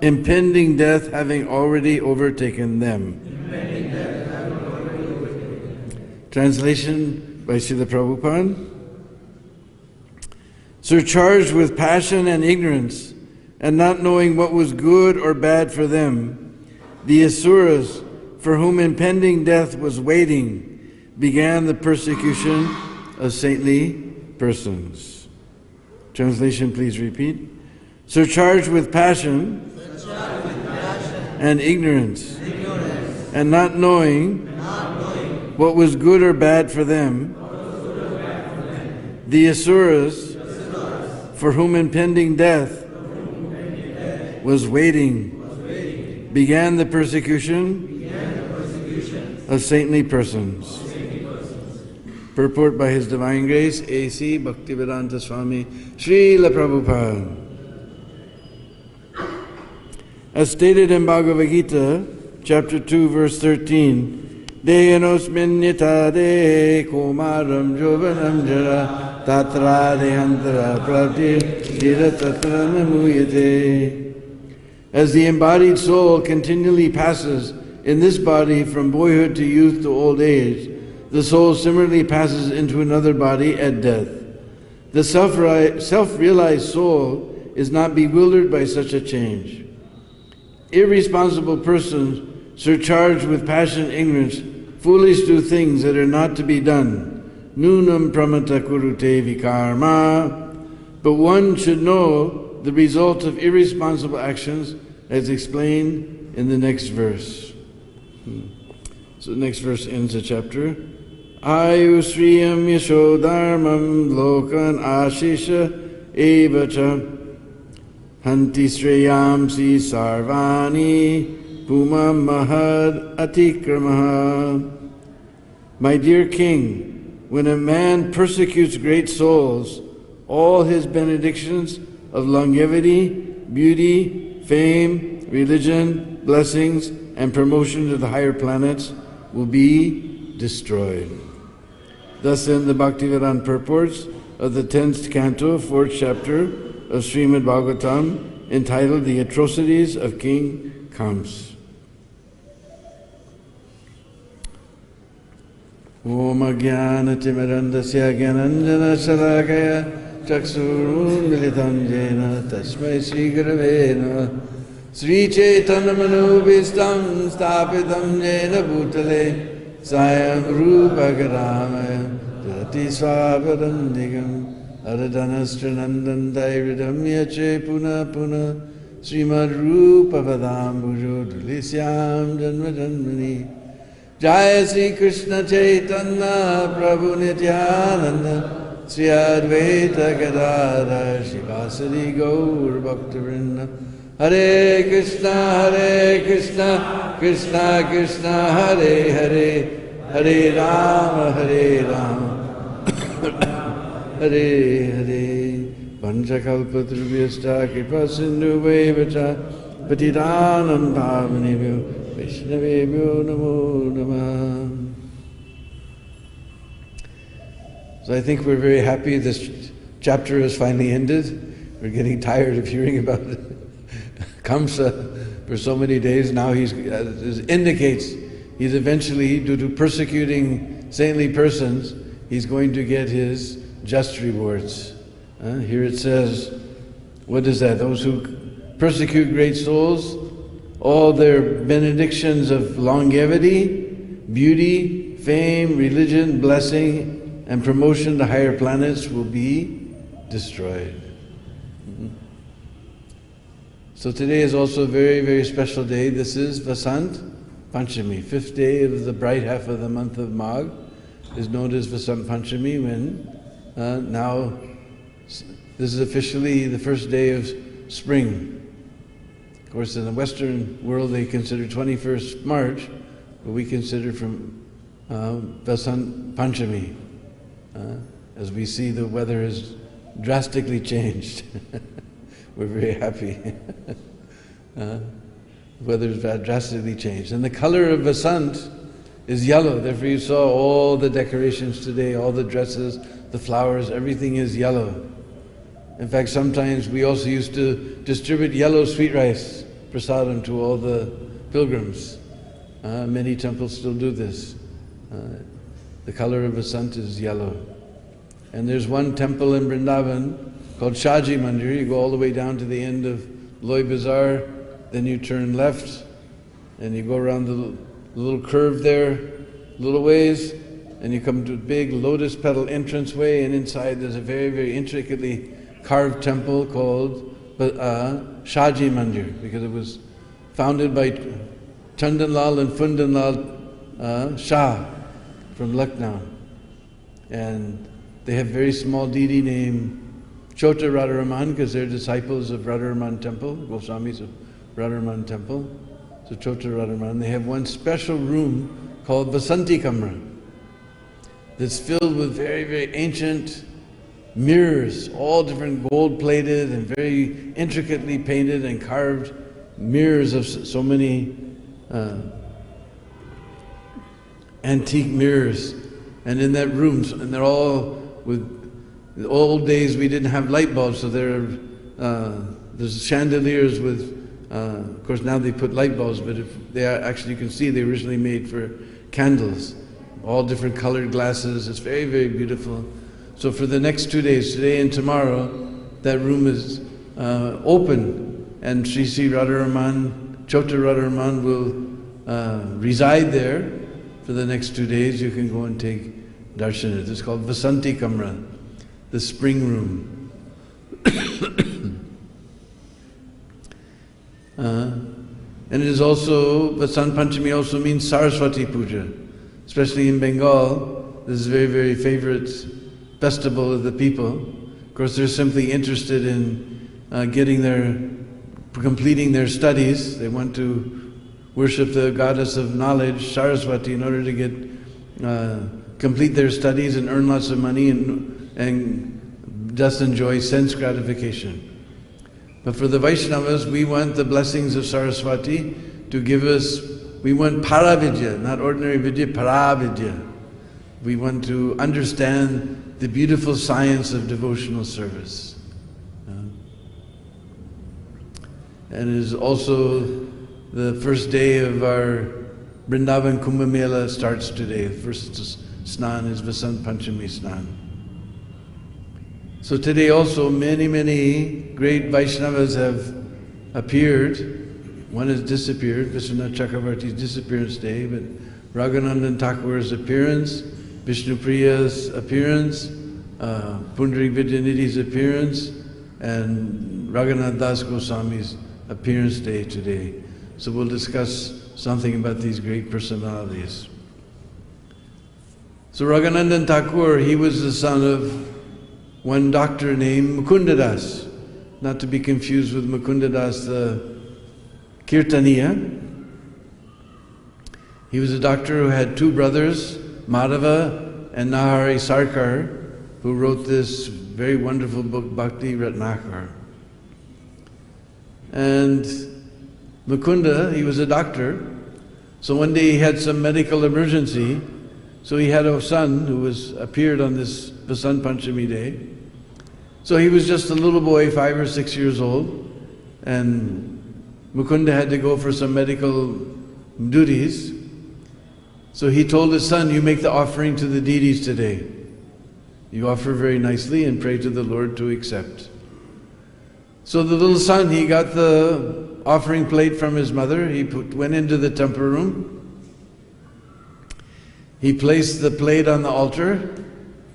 impending death having already overtaken them. Translation by Srila Prabhupada. Surcharged with passion and ignorance, and not knowing what was good or bad for them, the Asuras, for whom impending death was waiting, began the persecution of saintly persons. Translation, please repeat. Surcharged with passion, and ignorance, and not knowing what was good or bad for them, the Asuras, for whom impending death was waiting, began the persecution of saintly persons. Purport by His Divine Grace, A.C. Bhaktivedanta Swami Srila Prabhupada. As stated in Bhagavad-Gita, chapter 2, verse 13, Deyanosmin yitade kumaram jovanam jara tatra dehantara pravti dira tatra namuyate. As the embodied soul continually passes in this body from boyhood to youth to old age, the soul similarly passes into another body at death. The self-realized soul is not bewildered by such a change. Irresponsible persons, surcharged with passion and ignorance, foolish do things that are not to be done. Nunam pramata kurute vikarma. But one should know the result of irresponsible actions as explained in the next verse. So the next verse ends the chapter. Ayusriyam yashodharmam lokan ashisha evacha hanti shreyamsi sarvani pumam mahad atikramaha. My dear king, when a man persecutes great souls, all his benedictions of longevity, beauty, fame, religion, blessings, and promotion to the higher planets will be destroyed. Thus end the Bhaktivedanta purports of the 10th canto, 4th chapter of Srimad Bhagavatam, entitled The Atrocities of King Kamsa. Om Ajnana-timirandasya Gyananjana-shalakaya Chaksurunmilitam Jena Tasmai Shri Gurave Namah. Sri Chaitanya-manubhistam Stapitam Jena Bhutale Sayam Rupa Karamaya Jati Swapadam Digam Aradhanastranandan Daividam Yache Puna Puna Srimad Rupa Padambujo Dulisyam Janma Janmani. Jaya Sri Krishna Chaitanya Prabhu Nityananda Sri Advaita Gadadhar Shivasari Gaur Bhaktivinoda. Hare Krishna Krishna Krishna Hare Hare Hare Rama Hare Hare. Panchakalpatrubhyasta Kripa Sindhu Vaivata Patidanam Pavanebhyo Vaishnavebhyo Namo Namah. So I think we're very happy this chapter has finally ended. We're getting tired of hearing about Kamsa for so many days. Now indicates he's eventually, due to persecuting saintly persons, he's going to get his just rewards. Here it says, what is that? Those who persecute great souls, all their benedictions of longevity, beauty, fame, religion, blessing, and promotion to higher planets will be destroyed. So today is also a very, very special day. This is Vasant Panchami, 5th day of the bright half of the month of Magh, is known as Vasant Panchami, when now this is officially the first day of spring. Of course, in the Western world they consider 21st March, but we consider from Vasant Panchami. As we see, the weather has drastically changed. We're very happy. The weather's drastically changed. And the color of Vasant is yellow. Therefore you saw all the decorations today, all the dresses, the flowers, everything is yellow. In fact, sometimes we also used to distribute yellow sweet rice, prasadam, to all the pilgrims. Many temples still do this. The color of Vasant is yellow. And there's one temple in Vrindavan called Shaji Mandir. You go all the way down to the end of Loy Bazaar, then you turn left, and you go around the little curve there, little ways, and you come to a big lotus petal entranceway, and inside there's a very, very intricately carved temple called Shaji Mandir, because it was founded by Chandanlal and Fundanlal Shah from Lucknow. And they have very small deity named Chota Radharaman, because they're disciples of Radharaman Temple, Goswamis of Radharaman Temple. So Chota Radharaman. They have one special room called Vasanti Kamra that's filled with very, very ancient mirrors, all different gold-plated and very intricately painted and carved mirrors of so many antique mirrors. And in that room, and they're all with, in the old days we didn't have light bulbs, so there's chandeliers with, of course now they put light bulbs, but if they are, actually you can see they originally made for candles, all different colored glasses. It's very, very beautiful. So for the next 2 days, today and tomorrow, that room is open, and Sri Radharaman, Chota Radharaman will reside there for the next 2 days. You can go and take darshan. It's called Vasanti Kamra, the spring room. And it is also, Vasant Panchami also means Saraswati Puja. Especially in Bengal, this is a very, very favorite festival of the people. Of course, they're simply interested in completing their studies. They want to worship the goddess of knowledge, Saraswati, in order to complete their studies and earn lots of money and just enjoy sense gratification. But for the Vaishnavas, we want the blessings of Saraswati to give us, we want Paravidya, not ordinary Vidya, Paravidya. We want to understand the beautiful science of devotional service. And it is also the first day of our Vrindavan Kumbh Mela starts today. The first snan is Vasant Panchami snan. So today also many, many great Vaishnavas have appeared. One has disappeared, Vishwanath Chakravarti's disappearance day, but Raghuనందన్ Thakur's appearance, Vishnu Priya's appearance, Pundarik Vidyanidhi's appearance, and Raghunath Das Goswami's appearance day today. So we'll discuss something about these great personalities. So Raghuనందన్ Thakur, he was the son of one doctor named Mukundadas, not to be confused with Mukundadas the Kirtaniya. He was a doctor who had two brothers, Madhava and Nahari Sarkar, who wrote this very wonderful book, Bhakti Ratnakar. And Mukunda, he was a doctor, so one day he had some medical emergency, so he had a son who appeared on this Vasant Panchami day, So he was just a little boy, 5 or 6 years old, and Mukunda had to go for some medical duties. So he told his son, you make the offering to the deities today. You offer very nicely and pray to the Lord to accept. So the little son, he got the offering plate from his mother. He went into the temple room. He placed the plate on the altar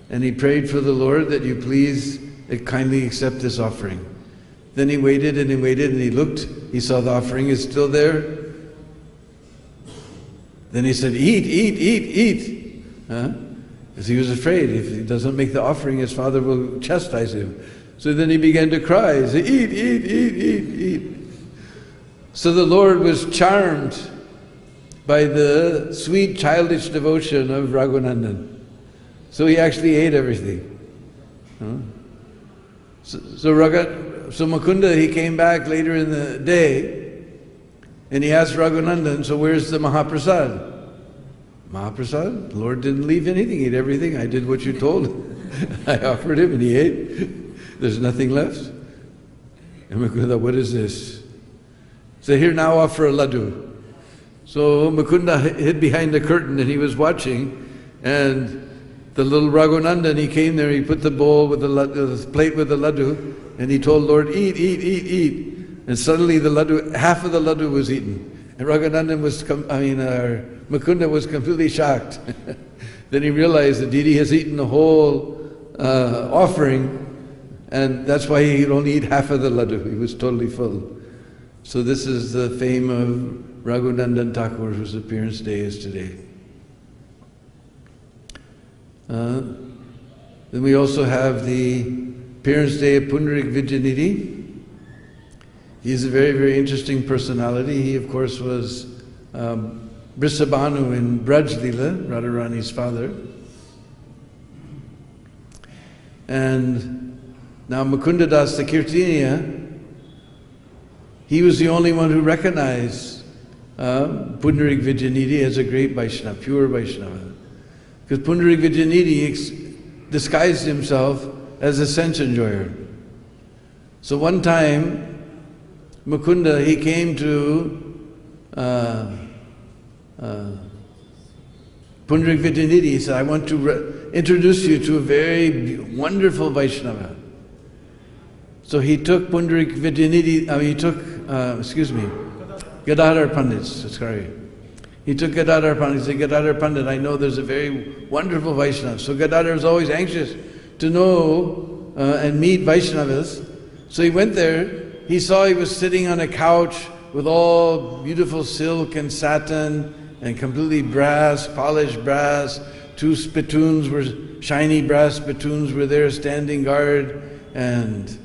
and he prayed for the Lord that you please kindly accept this offering. Then he waited and he waited and he looked. He saw the offering is still there. Then he said, eat, eat, eat, eat. Because he was afraid if he doesn't make the offering, his father will chastise him. So then he began to cry. He said, eat, eat, eat, eat, eat. So the Lord was charmed by the sweet childish devotion of Raghunandan. So he actually ate everything. So Mukunda, he came back later in the day and he asked Raghunandan, so where's the Mahaprasad? Mahaprasad? The Lord didn't leave anything, he ate everything. I did what you told. I offered him and he ate. There's nothing left. And Mukunda, what is this? So here, now offer a laddu. So Mukunda hid behind the curtain and he was watching, and the little Raghunandan, he came there, he put the bowl with the plate with the laddu, and he told Lord, eat, eat, eat, eat. And suddenly the laddu, half of the laddu was eaten. And Raghunandan Mukunda was completely shocked. Then he realized the deity has eaten the whole offering, and that's why he could only eat half of the laddu. He was totally full. So this is the fame of Raghunandan Thakur, whose appearance day is today. Then we also have the appearance day of Pundarik Vijayanidhi. He's a very, very interesting personality. He, of course, was Brisabhanu in Braj Leela, Radharani's father. And now Mukunda Das, the Kirtaniya, he was the only one who recognized Pundarik Vijayanidhi as a great Vaishnava, pure Vaishnava. Because Pundarik Vijayanidhi disguised himself as a sense enjoyer. So one time, Mukunda, he came to Pundarik Vijayanidhi. He said, I want to introduce you to a very wonderful Vaishnava. So he took Pundarik Vijayanidhi, Gadadhar Pandit, sorry. He took Gadadhar Pandit. He said, Gadadhar Pandit, I know there's a very wonderful Vaishnava. So Gadadhar was always anxious to know and meet Vaishnavas. So he went there. He saw he was sitting on a couch with all beautiful silk and satin and completely brass, polished brass. 2 spittoons were, shiny brass spittoons were there standing guard, and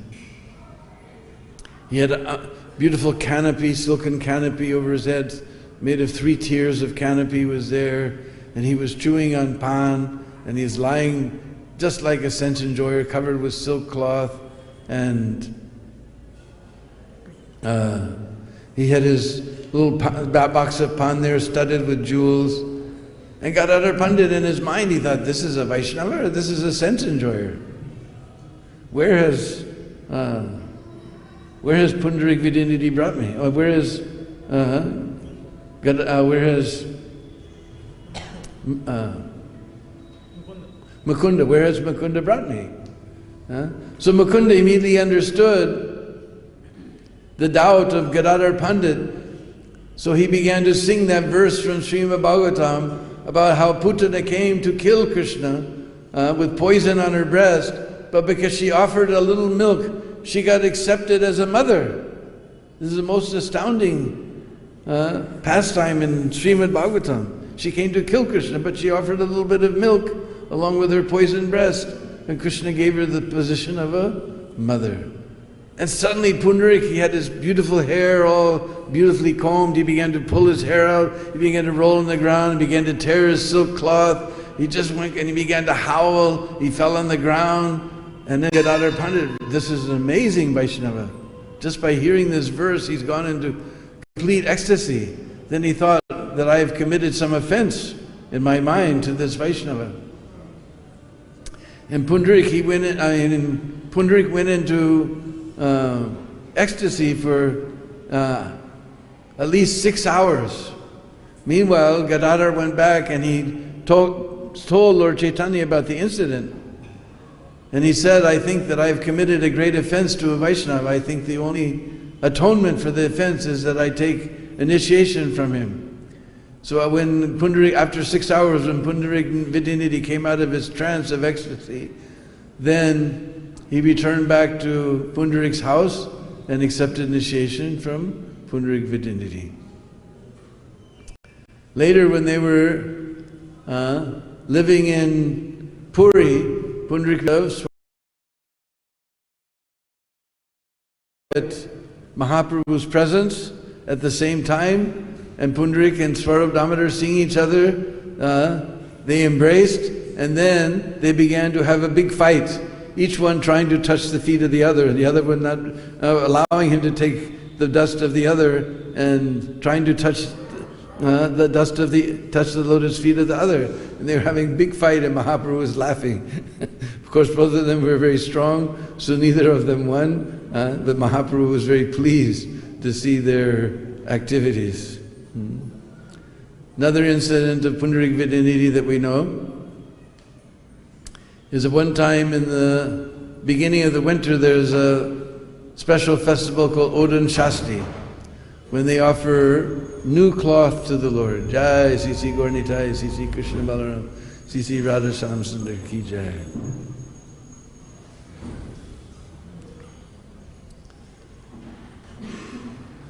he had a beautiful canopy, silken canopy over his head, made of 3 tiers of canopy was there, and he was chewing on pan, and he's lying just like a sense enjoyer, covered with silk cloth, and he had his little box of pan there studded with jewels. And Gadadhar Pandit, in his mind, he thought, this is a Vaishnava or this is a sense enjoyer? Where has Pundarik Vijayanidhi brought me? Or where has Mukunda, where has Mukunda brought me? So Mukunda immediately understood the doubt of Gadadhar Pandit. So he began to sing that verse from Srimad Bhagavatam about how Putana came to kill Krishna with poison on her breast, but because she offered a little milk, she got accepted as a mother. This is the most astounding pastime in Srimad Bhagavatam. She came to kill Krishna, but she offered a little bit of milk along with her poisoned breast, and Krishna gave her the position of a mother. And suddenly Pundarik, he had his beautiful hair all beautifully combed. He began to pull his hair out. He began to roll on the ground. He began to tear his silk cloth. He just went and he began to howl. He fell on the ground. And then Gadadhar Pandit, this is an amazing Vaishnava. Just by hearing this verse, he's gone into complete ecstasy. Then he thought that I have committed some offense in my mind to this Vaishnava. And Pundarik, he went in, Pundarik went into ecstasy for at least 6 hours. Meanwhile, Gadadhar went back and he told Lord Chaitanya about the incident. And he said, I think that I've committed a great offense to a Vaishnava. I think the only atonement for the offense is that I take initiation from him. So when Pundarik, after 6 hours, when Pundarik Vidyanidhi came out of his trance of ecstasy, then he returned back to Pundarik's house and accepted initiation from Pundarik Vidyanidhi. Later, when they were living in Puri, Pundarik loved at Mahaprabhu's presence at the same time, and Pundarik and Swarup Damodar seeing each other, they embraced, and then they began to have a big fight, each one trying to touch the feet of the other one not allowing him to take the dust of the other, and trying to touch the dust of touch the lotus feet of the other. And they were having a big fight, and Mahaprabhu was laughing. Of course, both of them were very strong, so neither of them won, but Mahaprabhu was very pleased to see their activities. Another incident of Pundarik Vidyanidhi that we know is that one time in the beginning of the winter there's a special festival called Odan Shasti, when they offer new cloth to the Lord. Jai Sisi Gaurnitai, Sisi Krishna Balaram, Sisi Radha Shyam Sundar Ki Jai.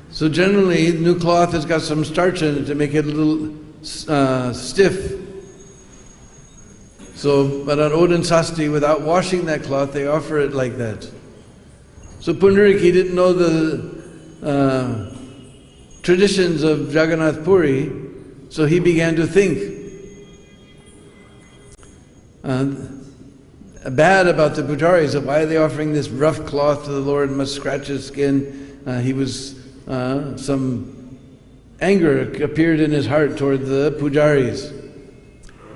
So generally, new cloth has got some starch in it to make it a little stiff. So, but on Odan Shasti, without washing that cloth, they offer it like that. So Pundarik, he didn't know the traditions of Jagannath Puri, so he began to think bad about the pujaris, of why are they offering this rough cloth to the Lord and must scratch his skin. Some anger appeared in his heart toward the pujaris.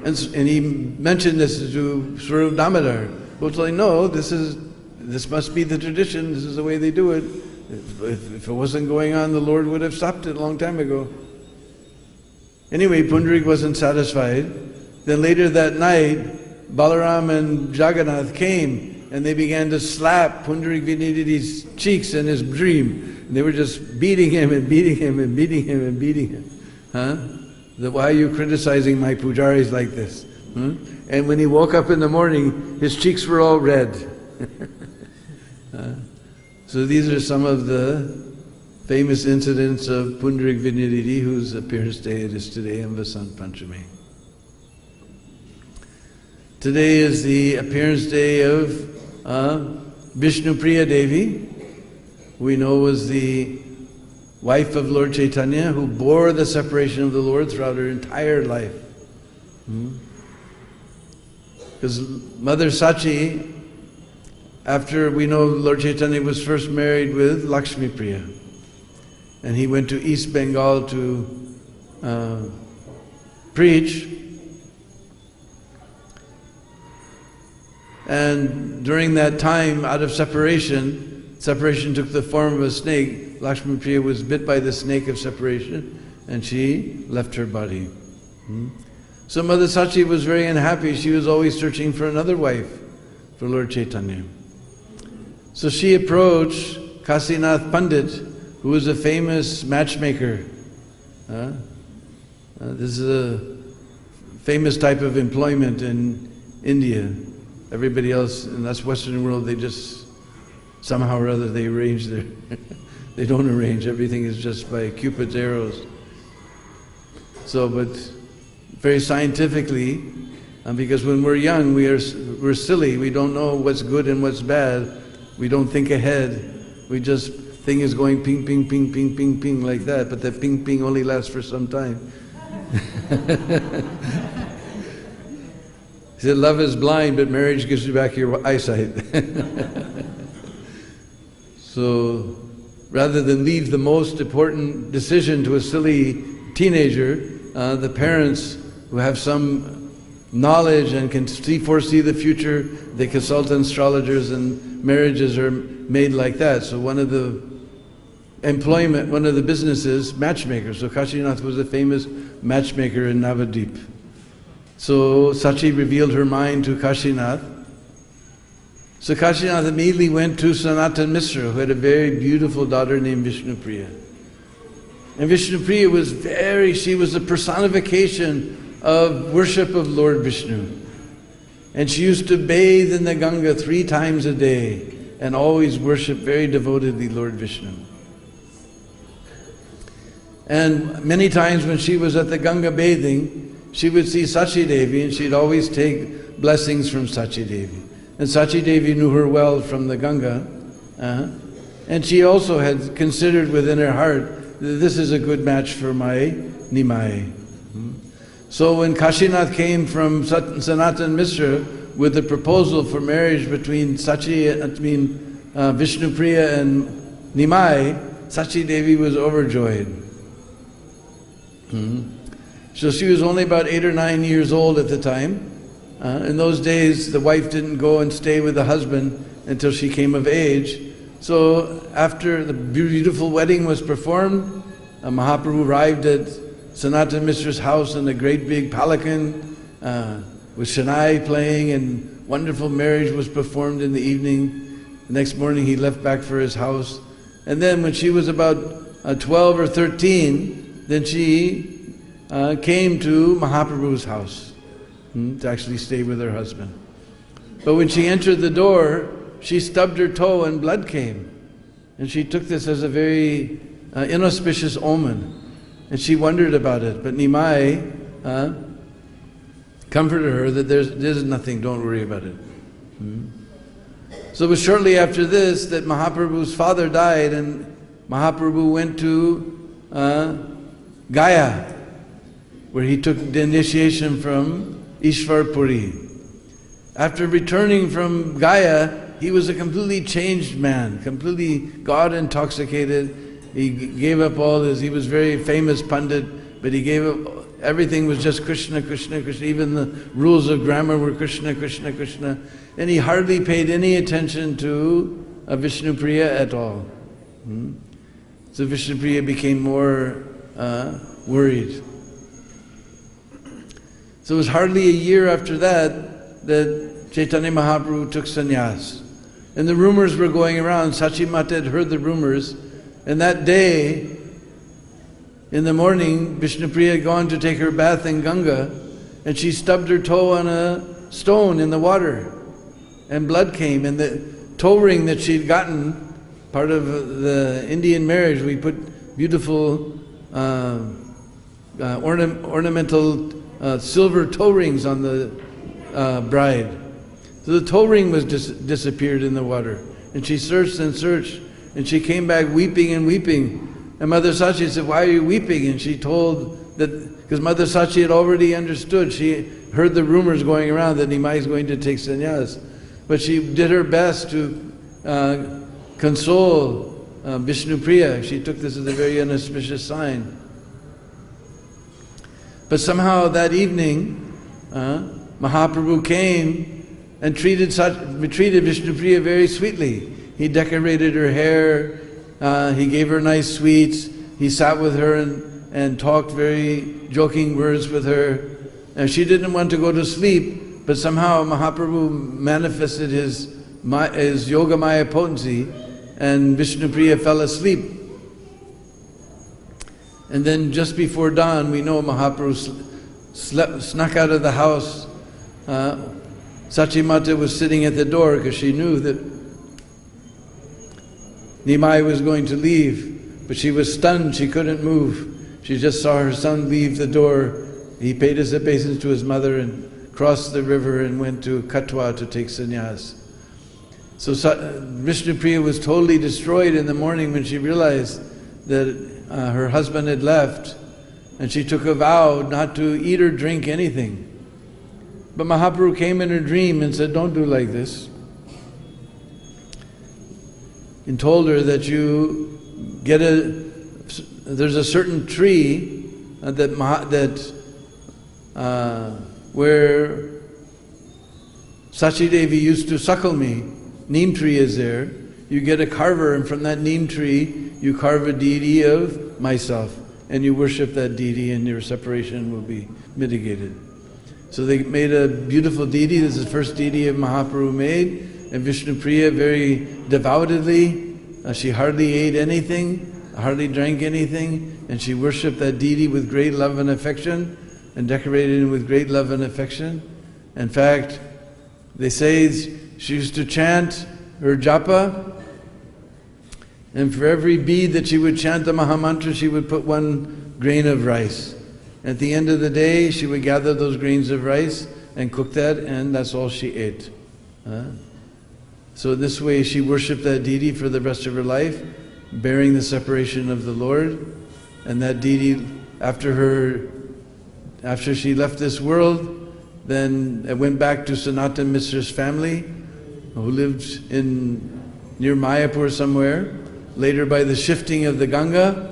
And he mentioned this to Swarup Damodar. Both saying, no, this must be the tradition, this is the way they do it. If it wasn't going on, the Lord would have stopped it a long time ago. Anyway, Pundarik wasn't satisfied. Then later that night, Balaram and Jagannath came and they began to slap Pundarik Vidyanidhi's cheeks in his dream. And they were just beating him and beating him and beating him and beating him. Why are you criticizing my pujaris like this? And when he woke up in the morning, his cheeks were all red. So these are some of the famous incidents of Pundarik Vidyanidhi, whose appearance day it is today in Vasant Panchami. Today is the appearance day of Vishnu Priya Devi, who we know was the wife of Lord Chaitanya, who bore the separation of the Lord throughout her entire life. Because Mother Sachi, after we know Lord Chaitanya was first married with Lakshmi Priya, and he went to East Bengal to preach, and during that time, out of separation took the form of a snake. Lakshmi Priya was bit by the snake of separation, and she left her body. So Mother Sachi was very unhappy. She was always searching for another wife for Lord Chaitanya. So she approached Kasinath Pandit, who was a famous matchmaker. This is a famous type of employment in India. Everybody else in that Western world, they just somehow or other they arrange their they don't arrange, everything is just by Cupid's arrows. So, but very scientifically, because when we're young, we're silly, we don't know what's good and what's bad, we don't think ahead, we just think is going ping, ping, ping, ping, ping, ping like that, but that ping, ping only lasts for some time. He said, love is blind, but marriage gives you back your eyesight. So, rather than leave the most important decision to a silly teenager, the parents who have some knowledge and can foresee the future. They consult astrologers, and marriages are made like that. So one of the businesses, matchmakers. So Kashinath was a famous matchmaker in Navadvip. So Sachi revealed her mind to Kashinath. So Kashinath immediately went to Sanatan Mishra, who had a very beautiful daughter named Vishnupriya. And Vishnupriya she was the personification of worship of Lord Vishnu. And she used to bathe in the Ganga 3 times a day and always worship very devotedly Lord Vishnu. And many times when she was at the Ganga bathing, she would see Sachi Devi and she'd always take blessings from Sachi Devi. And Sachi Devi knew her well from the Ganga. And she also had considered within her heart, this is a good match for my Nimai. So when Kashinath came from Sanatan Mishra with the proposal for marriage between Vishnupriya and Nimai, Sachi Devi was overjoyed. So she was only about 8 or 9 years old at the time. In those days, the wife didn't go and stay with the husband until she came of age. So after the beautiful wedding was performed, Mahaprabhu arrived at Sanatan Mishra's house in a great big palanquin with Shanai playing, and wonderful marriage was performed in the evening. The next morning he left back for his house. And then when she was about 12 or 13, then she came to Mahaprabhu's house to actually stay with her husband. But when she entered the door, she stubbed her toe and blood came. And she took this as a very inauspicious omen. And she wondered about it, but Nimai comforted her that there's nothing, don't worry about it. So it was shortly after this that Mahaprabhu's father died, and Mahaprabhu went to Gaya, where he took the initiation from Ishvar Puri. After returning from Gaya, he was a completely changed man, completely God-intoxicated. He gave up all his, he was very famous Pandit, but he gave up, everything was just Krishna, Krishna, Krishna. Even the rules of grammar were Krishna, Krishna, Krishna. And he hardly paid any attention to Vishnupriya at all. So Vishnupriya became more worried. So it was hardly a year after that Chaitanya Mahaprabhu took sannyas. And the rumors were going around. Sachi Mata had heard the rumors. And that day, in the morning, Vishnupriya had gone to take her bath in Ganga, and she stubbed her toe on a stone in the water, and blood came. And the toe ring that she'd gotten, part of the Indian marriage, we put beautiful ornamental silver toe rings on the bride. So the toe ring was disappeared in the water, and she searched and searched. And she came back weeping and weeping. And Mother Sachi said, why are you weeping? And she told that, because Mother Sachi had already understood, she heard the rumors going around that Nimai is going to take sannyas. But she did her best to console Vishnupriya. She took this as a very inauspicious sign. But somehow that evening, Mahaprabhu came and treated Vishnupriya very sweetly. He decorated her hair, he gave her nice sweets, he sat with her and talked very joking words with her. And she didn't want to go to sleep, but somehow Mahaprabhu manifested his Yoga Maya potency, and Vishnupriya fell asleep. And then just before dawn, we know Mahaprabhu snuck out of the house. Sachi Mata was sitting at the door because she knew that Nimai was going to leave, but she was stunned, she couldn't move. She just saw her son leave the door. He paid his obeisance to his mother and crossed the river and went to Katwa to take sannyas. So Vishnupriya was totally destroyed in the morning when she realized that her husband had left, and she took a vow not to eat or drink anything. But Mahaprabhu came in her dream and said, don't do like this. And told her that there's a certain tree that where Sachi Devi used to suckle me. Neem tree is there. You get a carver, and from that neem tree you carve a deity of myself, and you worship that deity, and your separation will be mitigated. So they made a beautiful deity. This is the first deity of Mahaprabhu made, and Vishnu Priya very devoutedly, she hardly ate anything, hardly drank anything, and she worshipped that deity with great love and affection, and decorated him with great love and affection. In fact, they say she used to chant her japa, and for every bead that she would chant the Mahamantra, she would put one grain of rice. At the end of the day, she would gather those grains of rice and cook that, and that's all she ate. So this way she worshipped that deity for the rest of her life, bearing the separation of the Lord. And that deity, after she left this world, then it went back to Sanatan Misra's family, who lived near Mayapur somewhere. Later, by the shifting of the Ganga,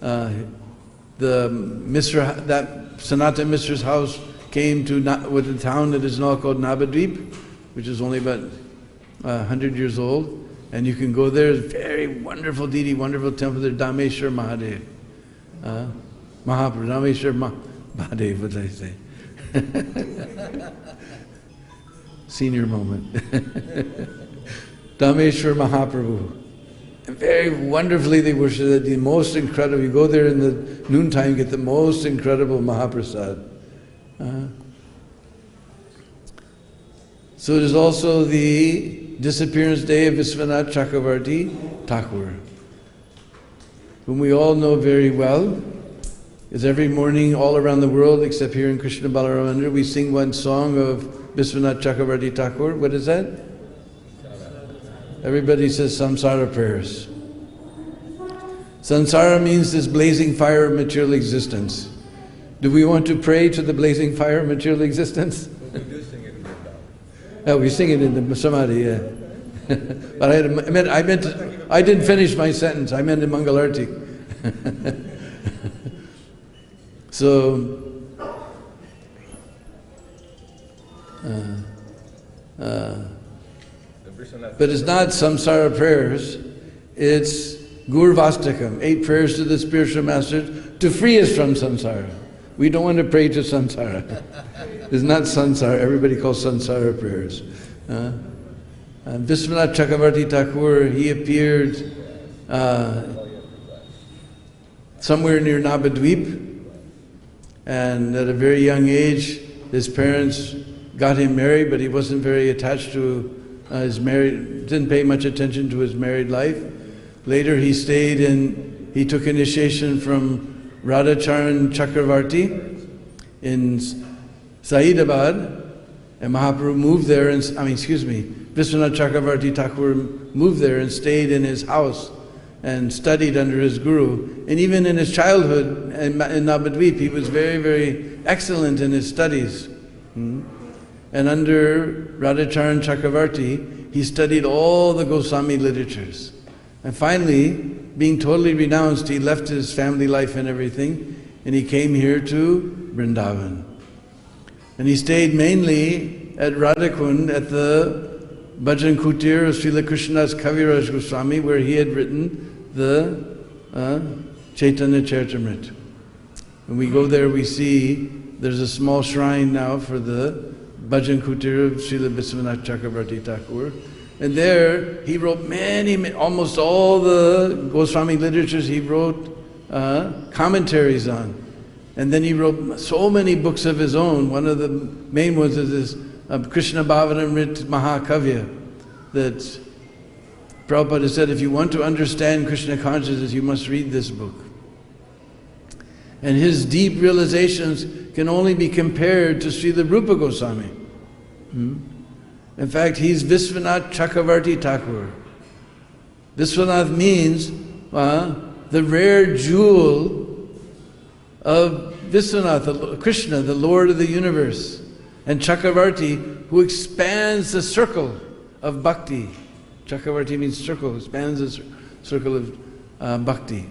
that Sanatan Misra's house came to with a town that is now called Navadvip, which is only about 100 years old. And you can go there, very wonderful deity, wonderful temple there, Dameshwar Mahadev. Mahaprabhu, Dameshwar Mahadev, what did I say? Senior moment. Dameshwar Mahaprabhu. And very wonderfully they worship that, the most incredible. You go there in the noontime, get the most incredible Mahaprasad. So it is also the disappearance day of Vishwanath Chakravarti Thakur, whom we all know very well. Is every morning all around the world, except here in Krishna Balaram Mandir, we sing one song of Vishwanath Chakravarti Thakur. What is that? Everybody says samsara prayers. Samsara means this blazing fire of material existence. Do we want to pray to the blazing fire of material existence? We do sing it in Vrindavan. Oh, we sing it in the Samadhi, yeah. But I didn't finish my sentence. I meant in Mangalarti. So, but it's not samsara prayers, it's Gurvastakam, 8 prayers to the spiritual masters to free us from samsara. We don't want to pray to samsara. It's not samsara, everybody calls samsara prayers. And Vishwanath Chakravarti Thakur, he appeared somewhere near Navadvip, and at a very young age his parents got him married, but he wasn't very attached to his married, didn't pay much attention to his married life. Later he he took initiation from Radhacharan Chakravarti in Saidabad, and Mahaprabhu moved there, Vishwanath Chakravarti Thakur moved there and stayed in his house and studied under his guru. And even in his childhood in Navadvip, he was very, very excellent in his studies. And under Radhacharan Chakravarti, he studied all the Goswami literatures. And finally, being totally renounced, he left his family life and everything, and he came here to Vrindavan. And he stayed mainly at Radhakund, at the Bhajan Kutir of Srila Krishnadas Kaviraj Goswami, where he had written the Chaitanya Charitamrita. When we go there, we see there's a small shrine now for the Bhajan Kutir of Srila Vishwanath Chakravarti Thakur. And there he wrote almost all the Goswami literatures he wrote commentaries on. And then he wrote so many books of his own. One of the main ones is this Krishna Bhavanamrit Mahakavya, that Prabhupada said, if you want to understand Krishna consciousness, you must read this book. And his deep realizations can only be compared to Srila Rupa Goswami. In fact, he's Vishwanath Chakravarti Thakur. Vishwanath means the rare jewel of Vishwanath, Krishna, the Lord of the universe, and Chakravarti, who expands the circle of bhakti. Chakravarti means circle, expands the circle of bhakti.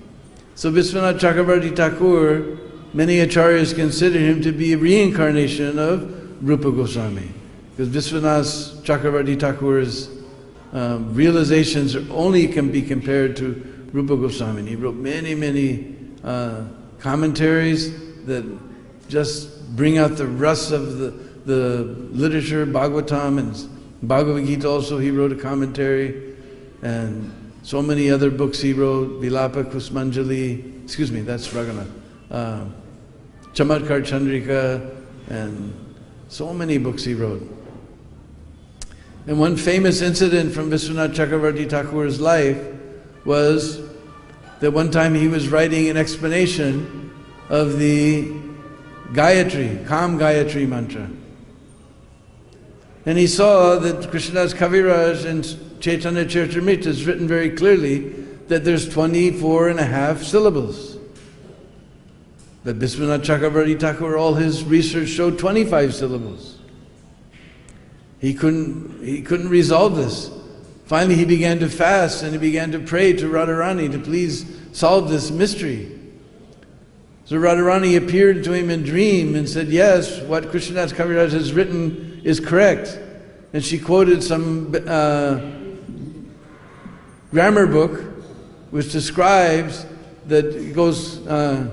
So Vishwanath Chakravarti Thakur many acharyas consider him to be a reincarnation of Rupa Goswami. Because Vishwanath Chakravarti Thakur's realizations only can be compared to Rupa Goswami. He wrote many commentaries that just bring out the rust of the literature, Bhagavatam and Bhagavad-Gita also he wrote a commentary, and so many other books he wrote, Vilapa Kusmanjali, excuse me, that's Raghunath, Chamatkar Chandrika, and so many books he wrote. And one famous incident from Vishwanath Chakravarti Thakur's life was that one time he was writing an explanation of the Gayatri, Kam Gayatri mantra. And he saw that Krishnadas Kaviraj and Chaitanya Charitamrita is written very clearly that there's 24 and a half syllables. But Vishwanath Chakravarti Thakur, all his research showed 25 syllables. He couldn't resolve this. Finally he began to fast and he began to pray to Radharani to please solve this mystery. So Radharani appeared to him in dream and said, yes, what Krishnadas Kaviraj has written is correct. And she quoted some grammar book which describes that it goes Kama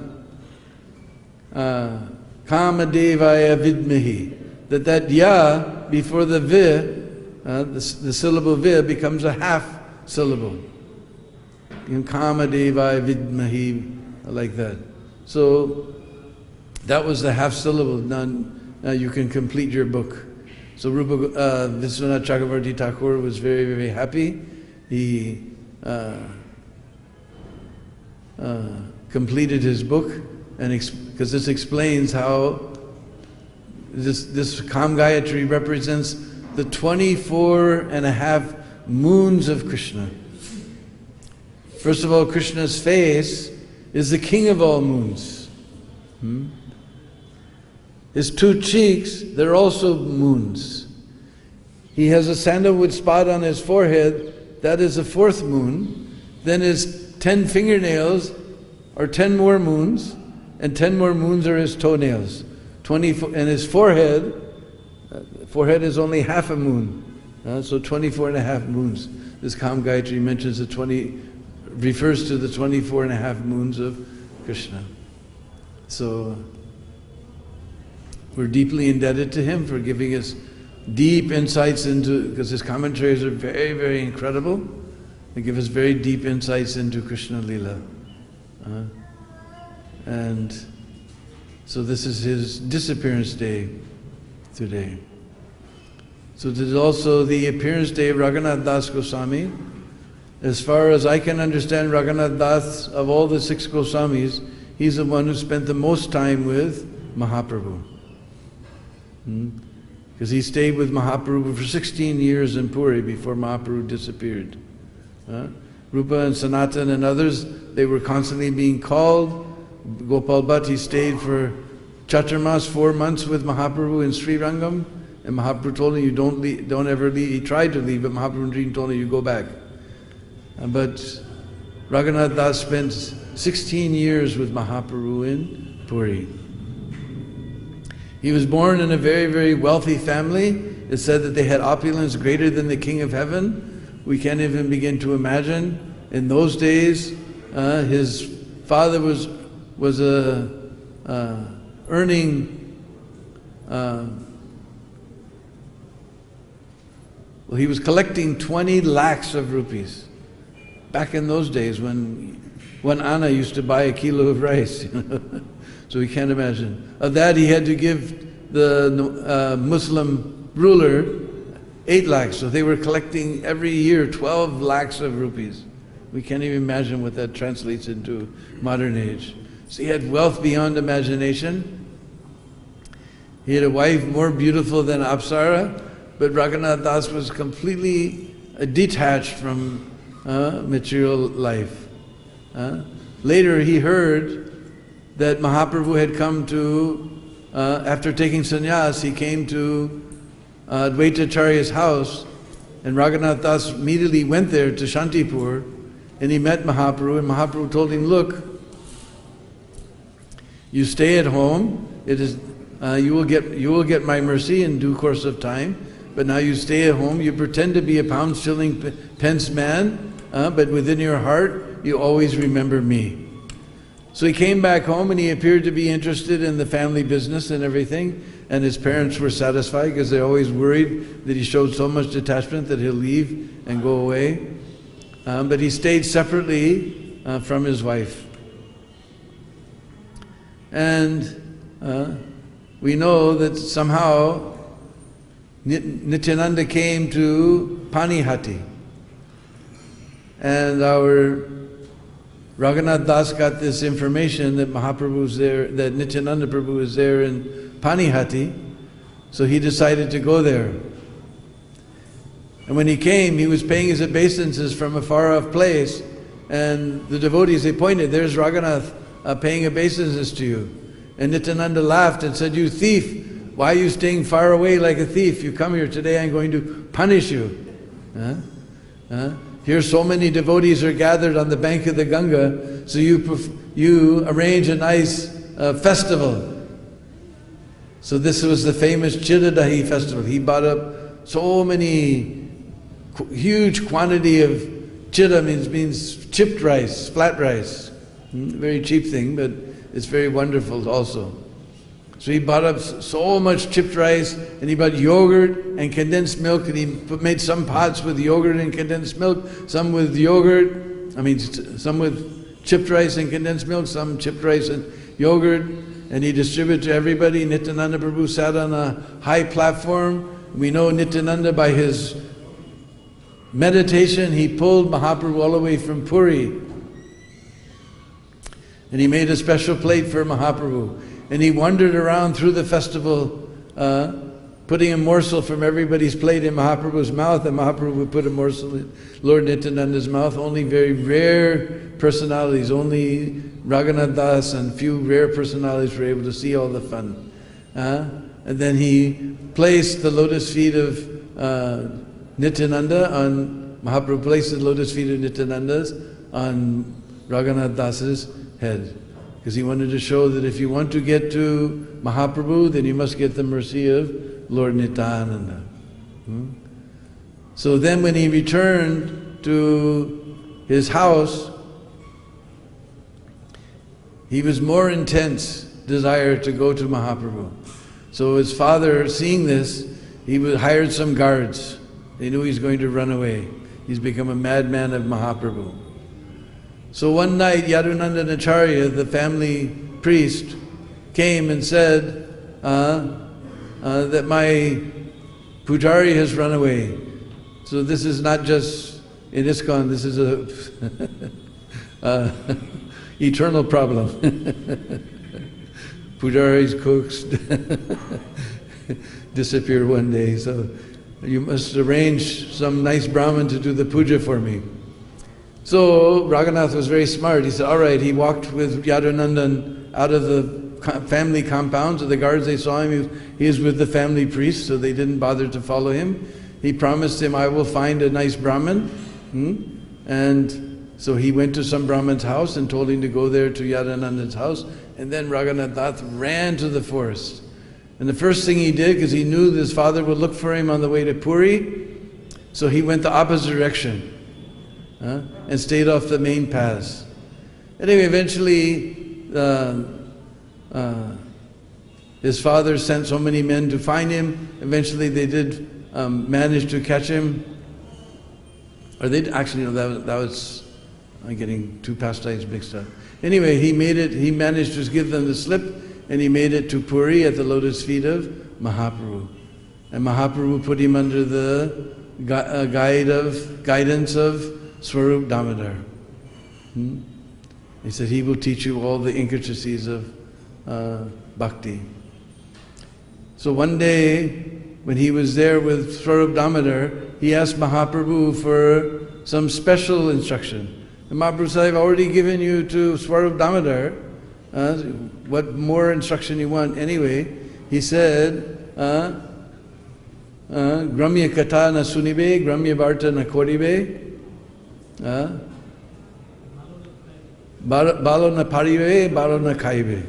Devaya Vidmahi, that ya before the vi, the syllable vi becomes a half syllable. Kama Devaya Vidmahi, like that. So that was the half syllable. Now you can complete your book. So Vishwanath Chakravarti Thakur was very, very happy. He completed his book, and because this explains how this Kam Gayatri represents the 24 and a half moons of Krishna. First of all, Krishna's face is the king of all moons. His two cheeks, they're also moons. He has a sandalwood spot on his forehead, that is a fourth moon. Then his 10 fingernails are 10 more moons, and 10 more moons are his toenails. 24, and his forehead is only half a moon. So 24 and a half moons. This Kam Gayatri mentions refers to the 24 and a half moons of Krishna. So we're deeply indebted to him for giving us deep insights into, because his commentaries are very, very incredible. They give us very deep insights into Krishna Lila. And so this is his disappearance day today. So this is also the appearance day of Raghunath Das Goswami. As far as I can understand, Raghunath Das, of all the 6 Goswamis, he's the one who spent the most time with Mahaprabhu. Because he stayed with Mahaprabhu for 16 years in Puri before Mahaprabhu disappeared. Rupa and Sanatan and others, they were constantly being called. Gopal Bhatt, he stayed for Chaturmas, 4 months with Mahaprabhu in Sri Rangam, and Mahaprabhu told him, you don't ever leave. He tried to leave, but Mahaprabhu told him, you go back. But Raghunath Das spent 16 years with Mahaprabhu in Puri. He was born in a very, very wealthy family. It said that they had opulence greater than the king of heaven. We can't even begin to imagine. In those days, his father was earning, he was collecting 20 lakhs of rupees. Back in those days when 1 anna used to buy a kilo of rice. So we can't imagine. Of that he had to give the Muslim ruler 8 lakhs. So they were collecting every year 12 lakhs of rupees. We can't even imagine what that translates into modern age. So he had wealth beyond imagination. He had a wife more beautiful than Apsara, but Raghunath Das was completely detached from material life. Later he heard that Mahaprabhu had come to, after taking sannyas, he came to Advaitacharya's house, and Raghunath Das immediately went there to Shantipur, and he met Mahaprabhu, and Mahaprabhu told him, look, You stay at home. It is you will get my mercy in due course of time. But now you stay at home. You pretend to be a pound shilling pence man, but within your heart you always remember me. So he came back home and he appeared to be interested in the family business and everything. And his parents were satisfied because they always worried that he showed so much detachment that he'll leave and go away. But he stayed separately from his wife. And we know that somehow Nityananda came to Panihati. And our Raghunath Das got this information that Mahaprabhu was there, that Nityananda Prabhu was there in Panihati, so he decided to go there. And when he came, he was paying his obeisances from a far-off place, and the devotees, they pointed, there's Raghunath paying obeisances to you. And Nityananda laughed and said, you thief, why are you staying far away like a thief? You come here today, I'm going to punish you. Here so many devotees are gathered on the bank of the Ganga, so you arrange a nice festival. So this was the famous Chiradahi festival. He bought up so many, huge quantity of chira means chipped rice, flat rice. Very cheap thing, but it's very wonderful also. So he bought up so much chipped rice, and he bought yogurt and condensed milk, and he made some pots with yogurt and condensed milk, some with yogurt, some with chipped rice and condensed milk, some chipped rice and yogurt, and he distributed to everybody. Nityananda Prabhu sat on a high platform. We know Nityananda by his meditation, he pulled Mahaprabhu all the way from Puri. And he made a special plate for Mahaprabhu. And he wandered around through the festival, putting a morsel from everybody's plate in Mahaprabhu's mouth, and Mahaprabhu would put a morsel in Lord Nityananda's mouth. Only very rare personalities, only Raghunath Das and few rare personalities were able to see all the fun. And then he placed the lotus feet of Nityananda on, Mahaprabhu placed the lotus feet of Nityananda's on Raghunath Das's head. Because he wanted to show that if you want to get to Mahaprabhu, then you must get the mercy of Lord Nityananda. So then when he returned to his house, he was more intense desire to go to Mahaprabhu. So his father, seeing this, he hired some guards. They knew he's going to run away. He's become a madman of Mahaprabhu. So one night, Yadunandan Acharya, the family priest, came and said that my pujari has run away. So this is not just in ISKCON, this is a eternal problem. Pujaris, cooks disappear one day, so you must arrange some nice Brahmin to do the puja for me. So Raghunath was very smart. He said, all right, he walked with Yadunandan out of the family compound. So the guards, they saw him, he was with the family priest, so they didn't bother to follow him. He promised him, I will find a nice Brahmin. And so he went to some Brahmin's house and told him to go there to Yadunandan's house. And then Raghunath Das ran to the forest. And the first thing he did, because he knew that his father would look for him on the way to Puri, so he went the opposite direction. And stayed off the main paths. Anyway, eventually his father sent so many men to find him. Eventually they did manage to catch him. Or they actually, no, that was I'm getting two pastimes mixed up. Anyway, he managed to give them the slip, and he made it to Puri at the lotus feet of Mahaprabhu. And Mahaprabhu put him under the guidance of Swarup Damodar. He said he will teach you all the intricacies of bhakti. So one day, when he was there with Swarup Damodar, he asked Mahaprabhu for some special instruction. And Mahaprabhu said, I've already given you to Swarup Damodar. What more instruction you want? Anyway, he said, Gramya kata na sunibe, Gramya varta na koribe. Balo na paribe, balo na kaibe.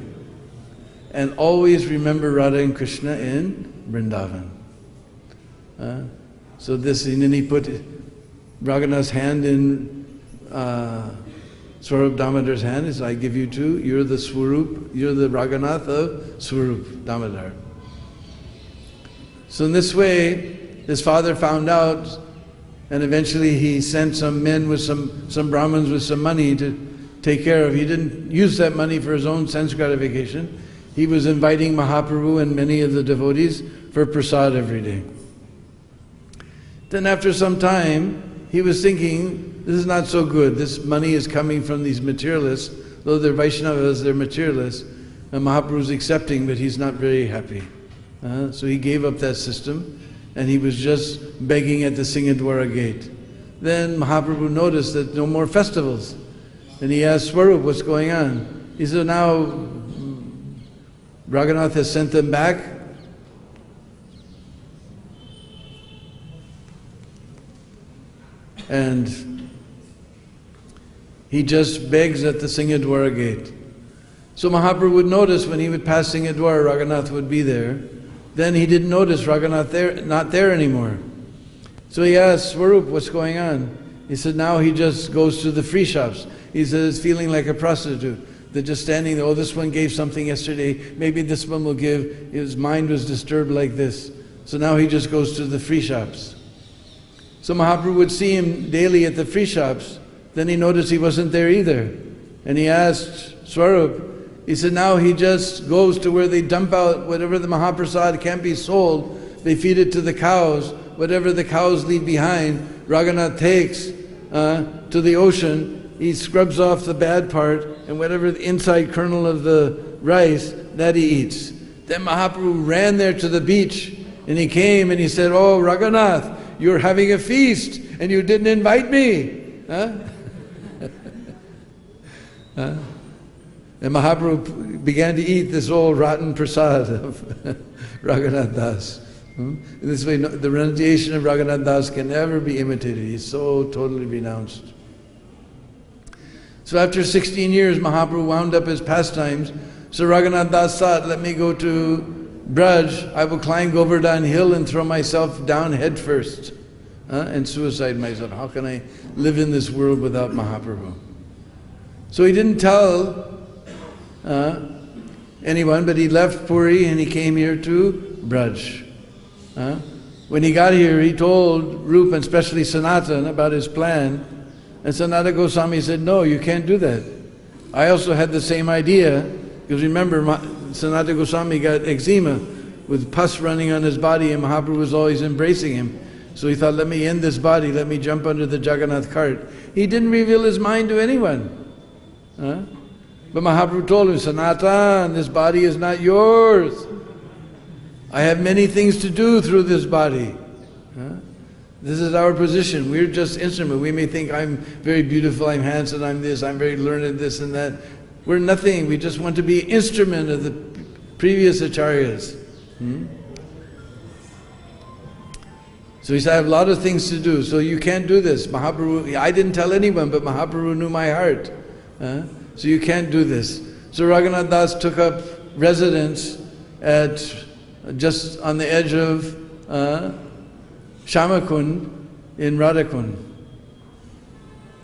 and always remember Radha and Krishna in Vrindavan. So this, and then he put Raghunath's hand in Swarup Damodar's hand. He said, I give you two, you're the Swarup, you're the Raghunath of Swarup Damodar. So in this way, his father found out, and eventually he sent some men with some Brahmins with some money to take care of. He didn't use that money for his own sense gratification. He was inviting Mahaprabhu and many of the devotees for prasad every day. Then after some time, he was thinking, this is not so good. This money is coming from these materialists. Though they're Vaishnavas, they're materialists. And Mahaprabhu's accepting, but he's not very happy. So he gave up that system, and he was just begging at the Singadwara gate. Then Mahaprabhu noticed that no more festivals. And he asked Swarup, what's going on? He said, now Raghunath has sent them back. And he just begs at the Singadwara gate. So Mahaprabhu would notice when he would pass Singadwara, Raghunath would be there. Then he didn't notice Raghunath not there anymore. So he asked Swarup, what's going on? He said, now he just goes to the free shops. He says, feeling like a prostitute. They're just standing there, oh, this one gave something yesterday, maybe this one will give. His mind was disturbed like this. So now he just goes to the free shops. So Mahaprabhu would see him daily at the free shops. Then he noticed he wasn't there either. And he asked Swarup, he said, now he just goes to where they dump out whatever the Mahaprasad can't be sold. They feed it to the cows. Whatever the cows leave behind, Raghunath takes to the ocean. He scrubs off the bad part, and whatever the inside kernel of the rice, that he eats. Then Mahaprabhu ran there to the beach, and he came and he said, oh, Raghunath, you're having a feast, and you didn't invite me. And Mahaprabhu began to eat this old rotten prasad of Raghunath Das. In this way, the renunciation of Raghunath Das can never be imitated. He's so totally renounced. So after 16 years, Mahaprabhu wound up his pastimes. So Raghunath Das thought, let me go to Braj. I will climb Govardhan hill and throw myself down head first and suicide myself. How can I live in this world without Mahaprabhu? So he didn't tell anyone, but he left Puri and he came here to Braj. When he got here, he told Rupa and especially Sanatana about his plan, and Sanatana Goswami said, no, you can't do that. I also had the same idea, because remember, Sanatana Goswami got eczema with pus running on his body, and Mahaprabhu was always embracing him. So he thought, let me end this body, let me jump under the Jagannath cart. He didn't reveal his mind to anyone. But Mahaprabhu told him, Sanatana, this body is not yours. I have many things to do through this body. This is our position. We're just instruments. We may think I'm very beautiful, I'm handsome, I'm this, I'm very learned, this and that. We're nothing. We just want to be an instrument of the previous acharyas. So he said, I have a lot of things to do, so you can't do this. Mahaprabhu, I didn't tell anyone, but Mahaprabhu knew my heart. So you can't do this. So Raghunath Das took up residence at just on the edge of Shamakund in Radhakund.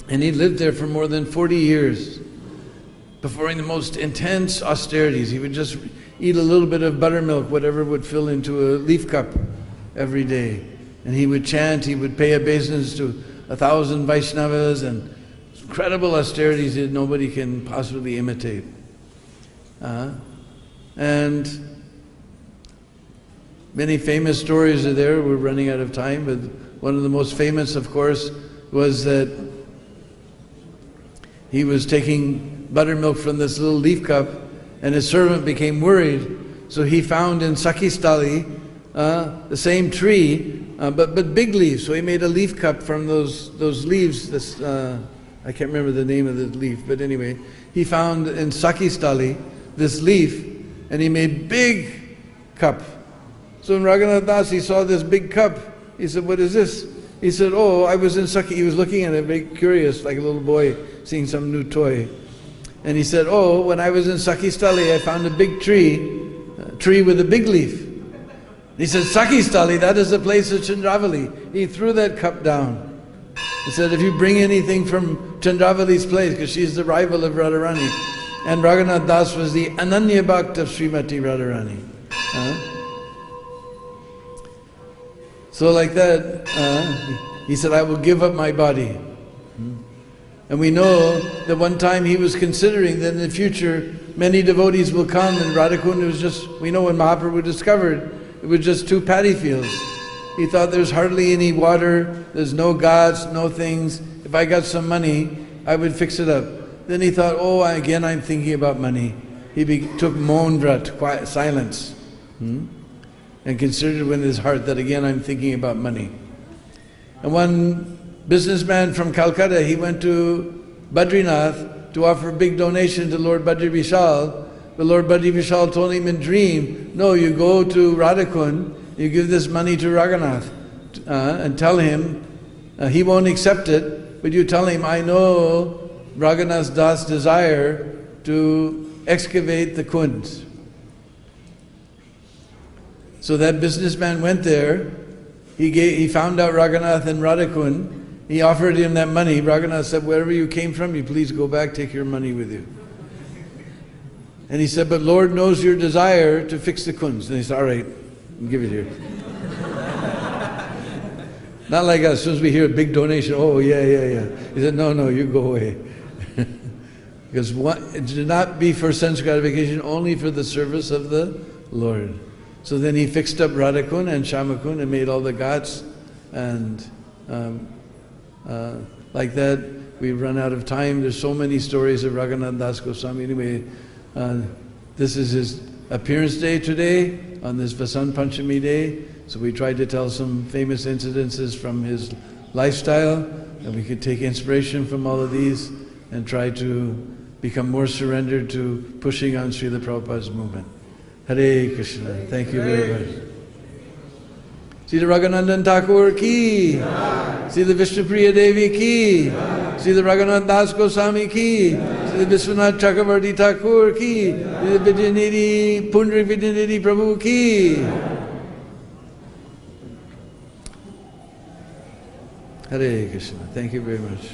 And he lived there for more than 40 years, performing the most intense austerities. He would just eat a little bit of buttermilk, whatever would fill into a leaf cup every day. And he would chant, he would pay obeisance to 1,000 Vaishnavas, and incredible austerities that nobody can possibly imitate. And many famous stories are there. We're running out of time, but one of the most famous, of course, was that he was taking buttermilk from this little leaf cup, and his servant became worried. So he found in Sakistali the same tree, but big leaves. So he made a leaf cup from those leaves. This I can't remember the name of the leaf, but anyway, he found in Sakistali this leaf, and he made big cup. So when Raghunath Das, he saw this big cup, he said, what is this? He said, oh, I was in Sakhi. He was looking at it, very curious, like a little boy seeing some new toy. And he said, oh, when I was in Sakistali, I found a big tree with a big leaf. He said, Sakistali, that is the place of Chandravali. He threw that cup down. He said, if you bring anything from Chandravali's place, because she's the rival of Radharani, and Raghunath Das was the Ananya Bhakt of Srimati Radharani. So like that, he said, I will give up my body. And we know that one time he was considering that in the future many devotees will come, and Radhakund was just, we know when Mahaprabhu discovered, it was just 2 paddy fields. He thought there's hardly any water, there's no gods, no things. If I got some money, I would fix it up. Then he thought, oh, again I'm thinking about money. He took Maun Vrat, quiet, silence, and considered in his heart that again I'm thinking about money. And one businessman from Calcutta, he went to Badrinath to offer a big donation to Lord Badri Vishal. But Lord Badri Vishal told him in dream, no, you go to Radhakund, you give this money to Raghunath and tell him, he won't accept it, but you tell him, I know Raghunath Das' desire to excavate the kunds. So that businessman went there, he found out Raghunath and Radhakund, he offered him that money. Raghunath said, wherever you came from, you please go back, take your money with you. And he said, but Lord knows your desire to fix the kunds. And he said, all right, give it here. Not like us, as soon as we hear a big donation, oh yeah. He said, no, you go away. Because it did not be for sense gratification, only for the service of the Lord. So then he fixed up Radhakund and Shyamakund and made all the ghats, and like that, we've run out of time. There's so many stories of Raghunath Das Goswami. Anyway, this is his appearance day today, on this Vasant Panchami day. So we tried to tell some famous incidences from his lifestyle, and we could take inspiration from all of these and try to become more surrendered to pushing on Srila Prabhupada's movement. Hare Krishna. Thank you very much. Srila Raghunandan Thakur ki, Srila Vishnupriya Devi ki, Srila Raghunath Das Goswami ki, Srila Vishwanath Chakravarti Thakur ki, Srila Vidyanidhi Pundrik Vidyanidhi Prabhu ki. Hare Krishna. Thank you very much.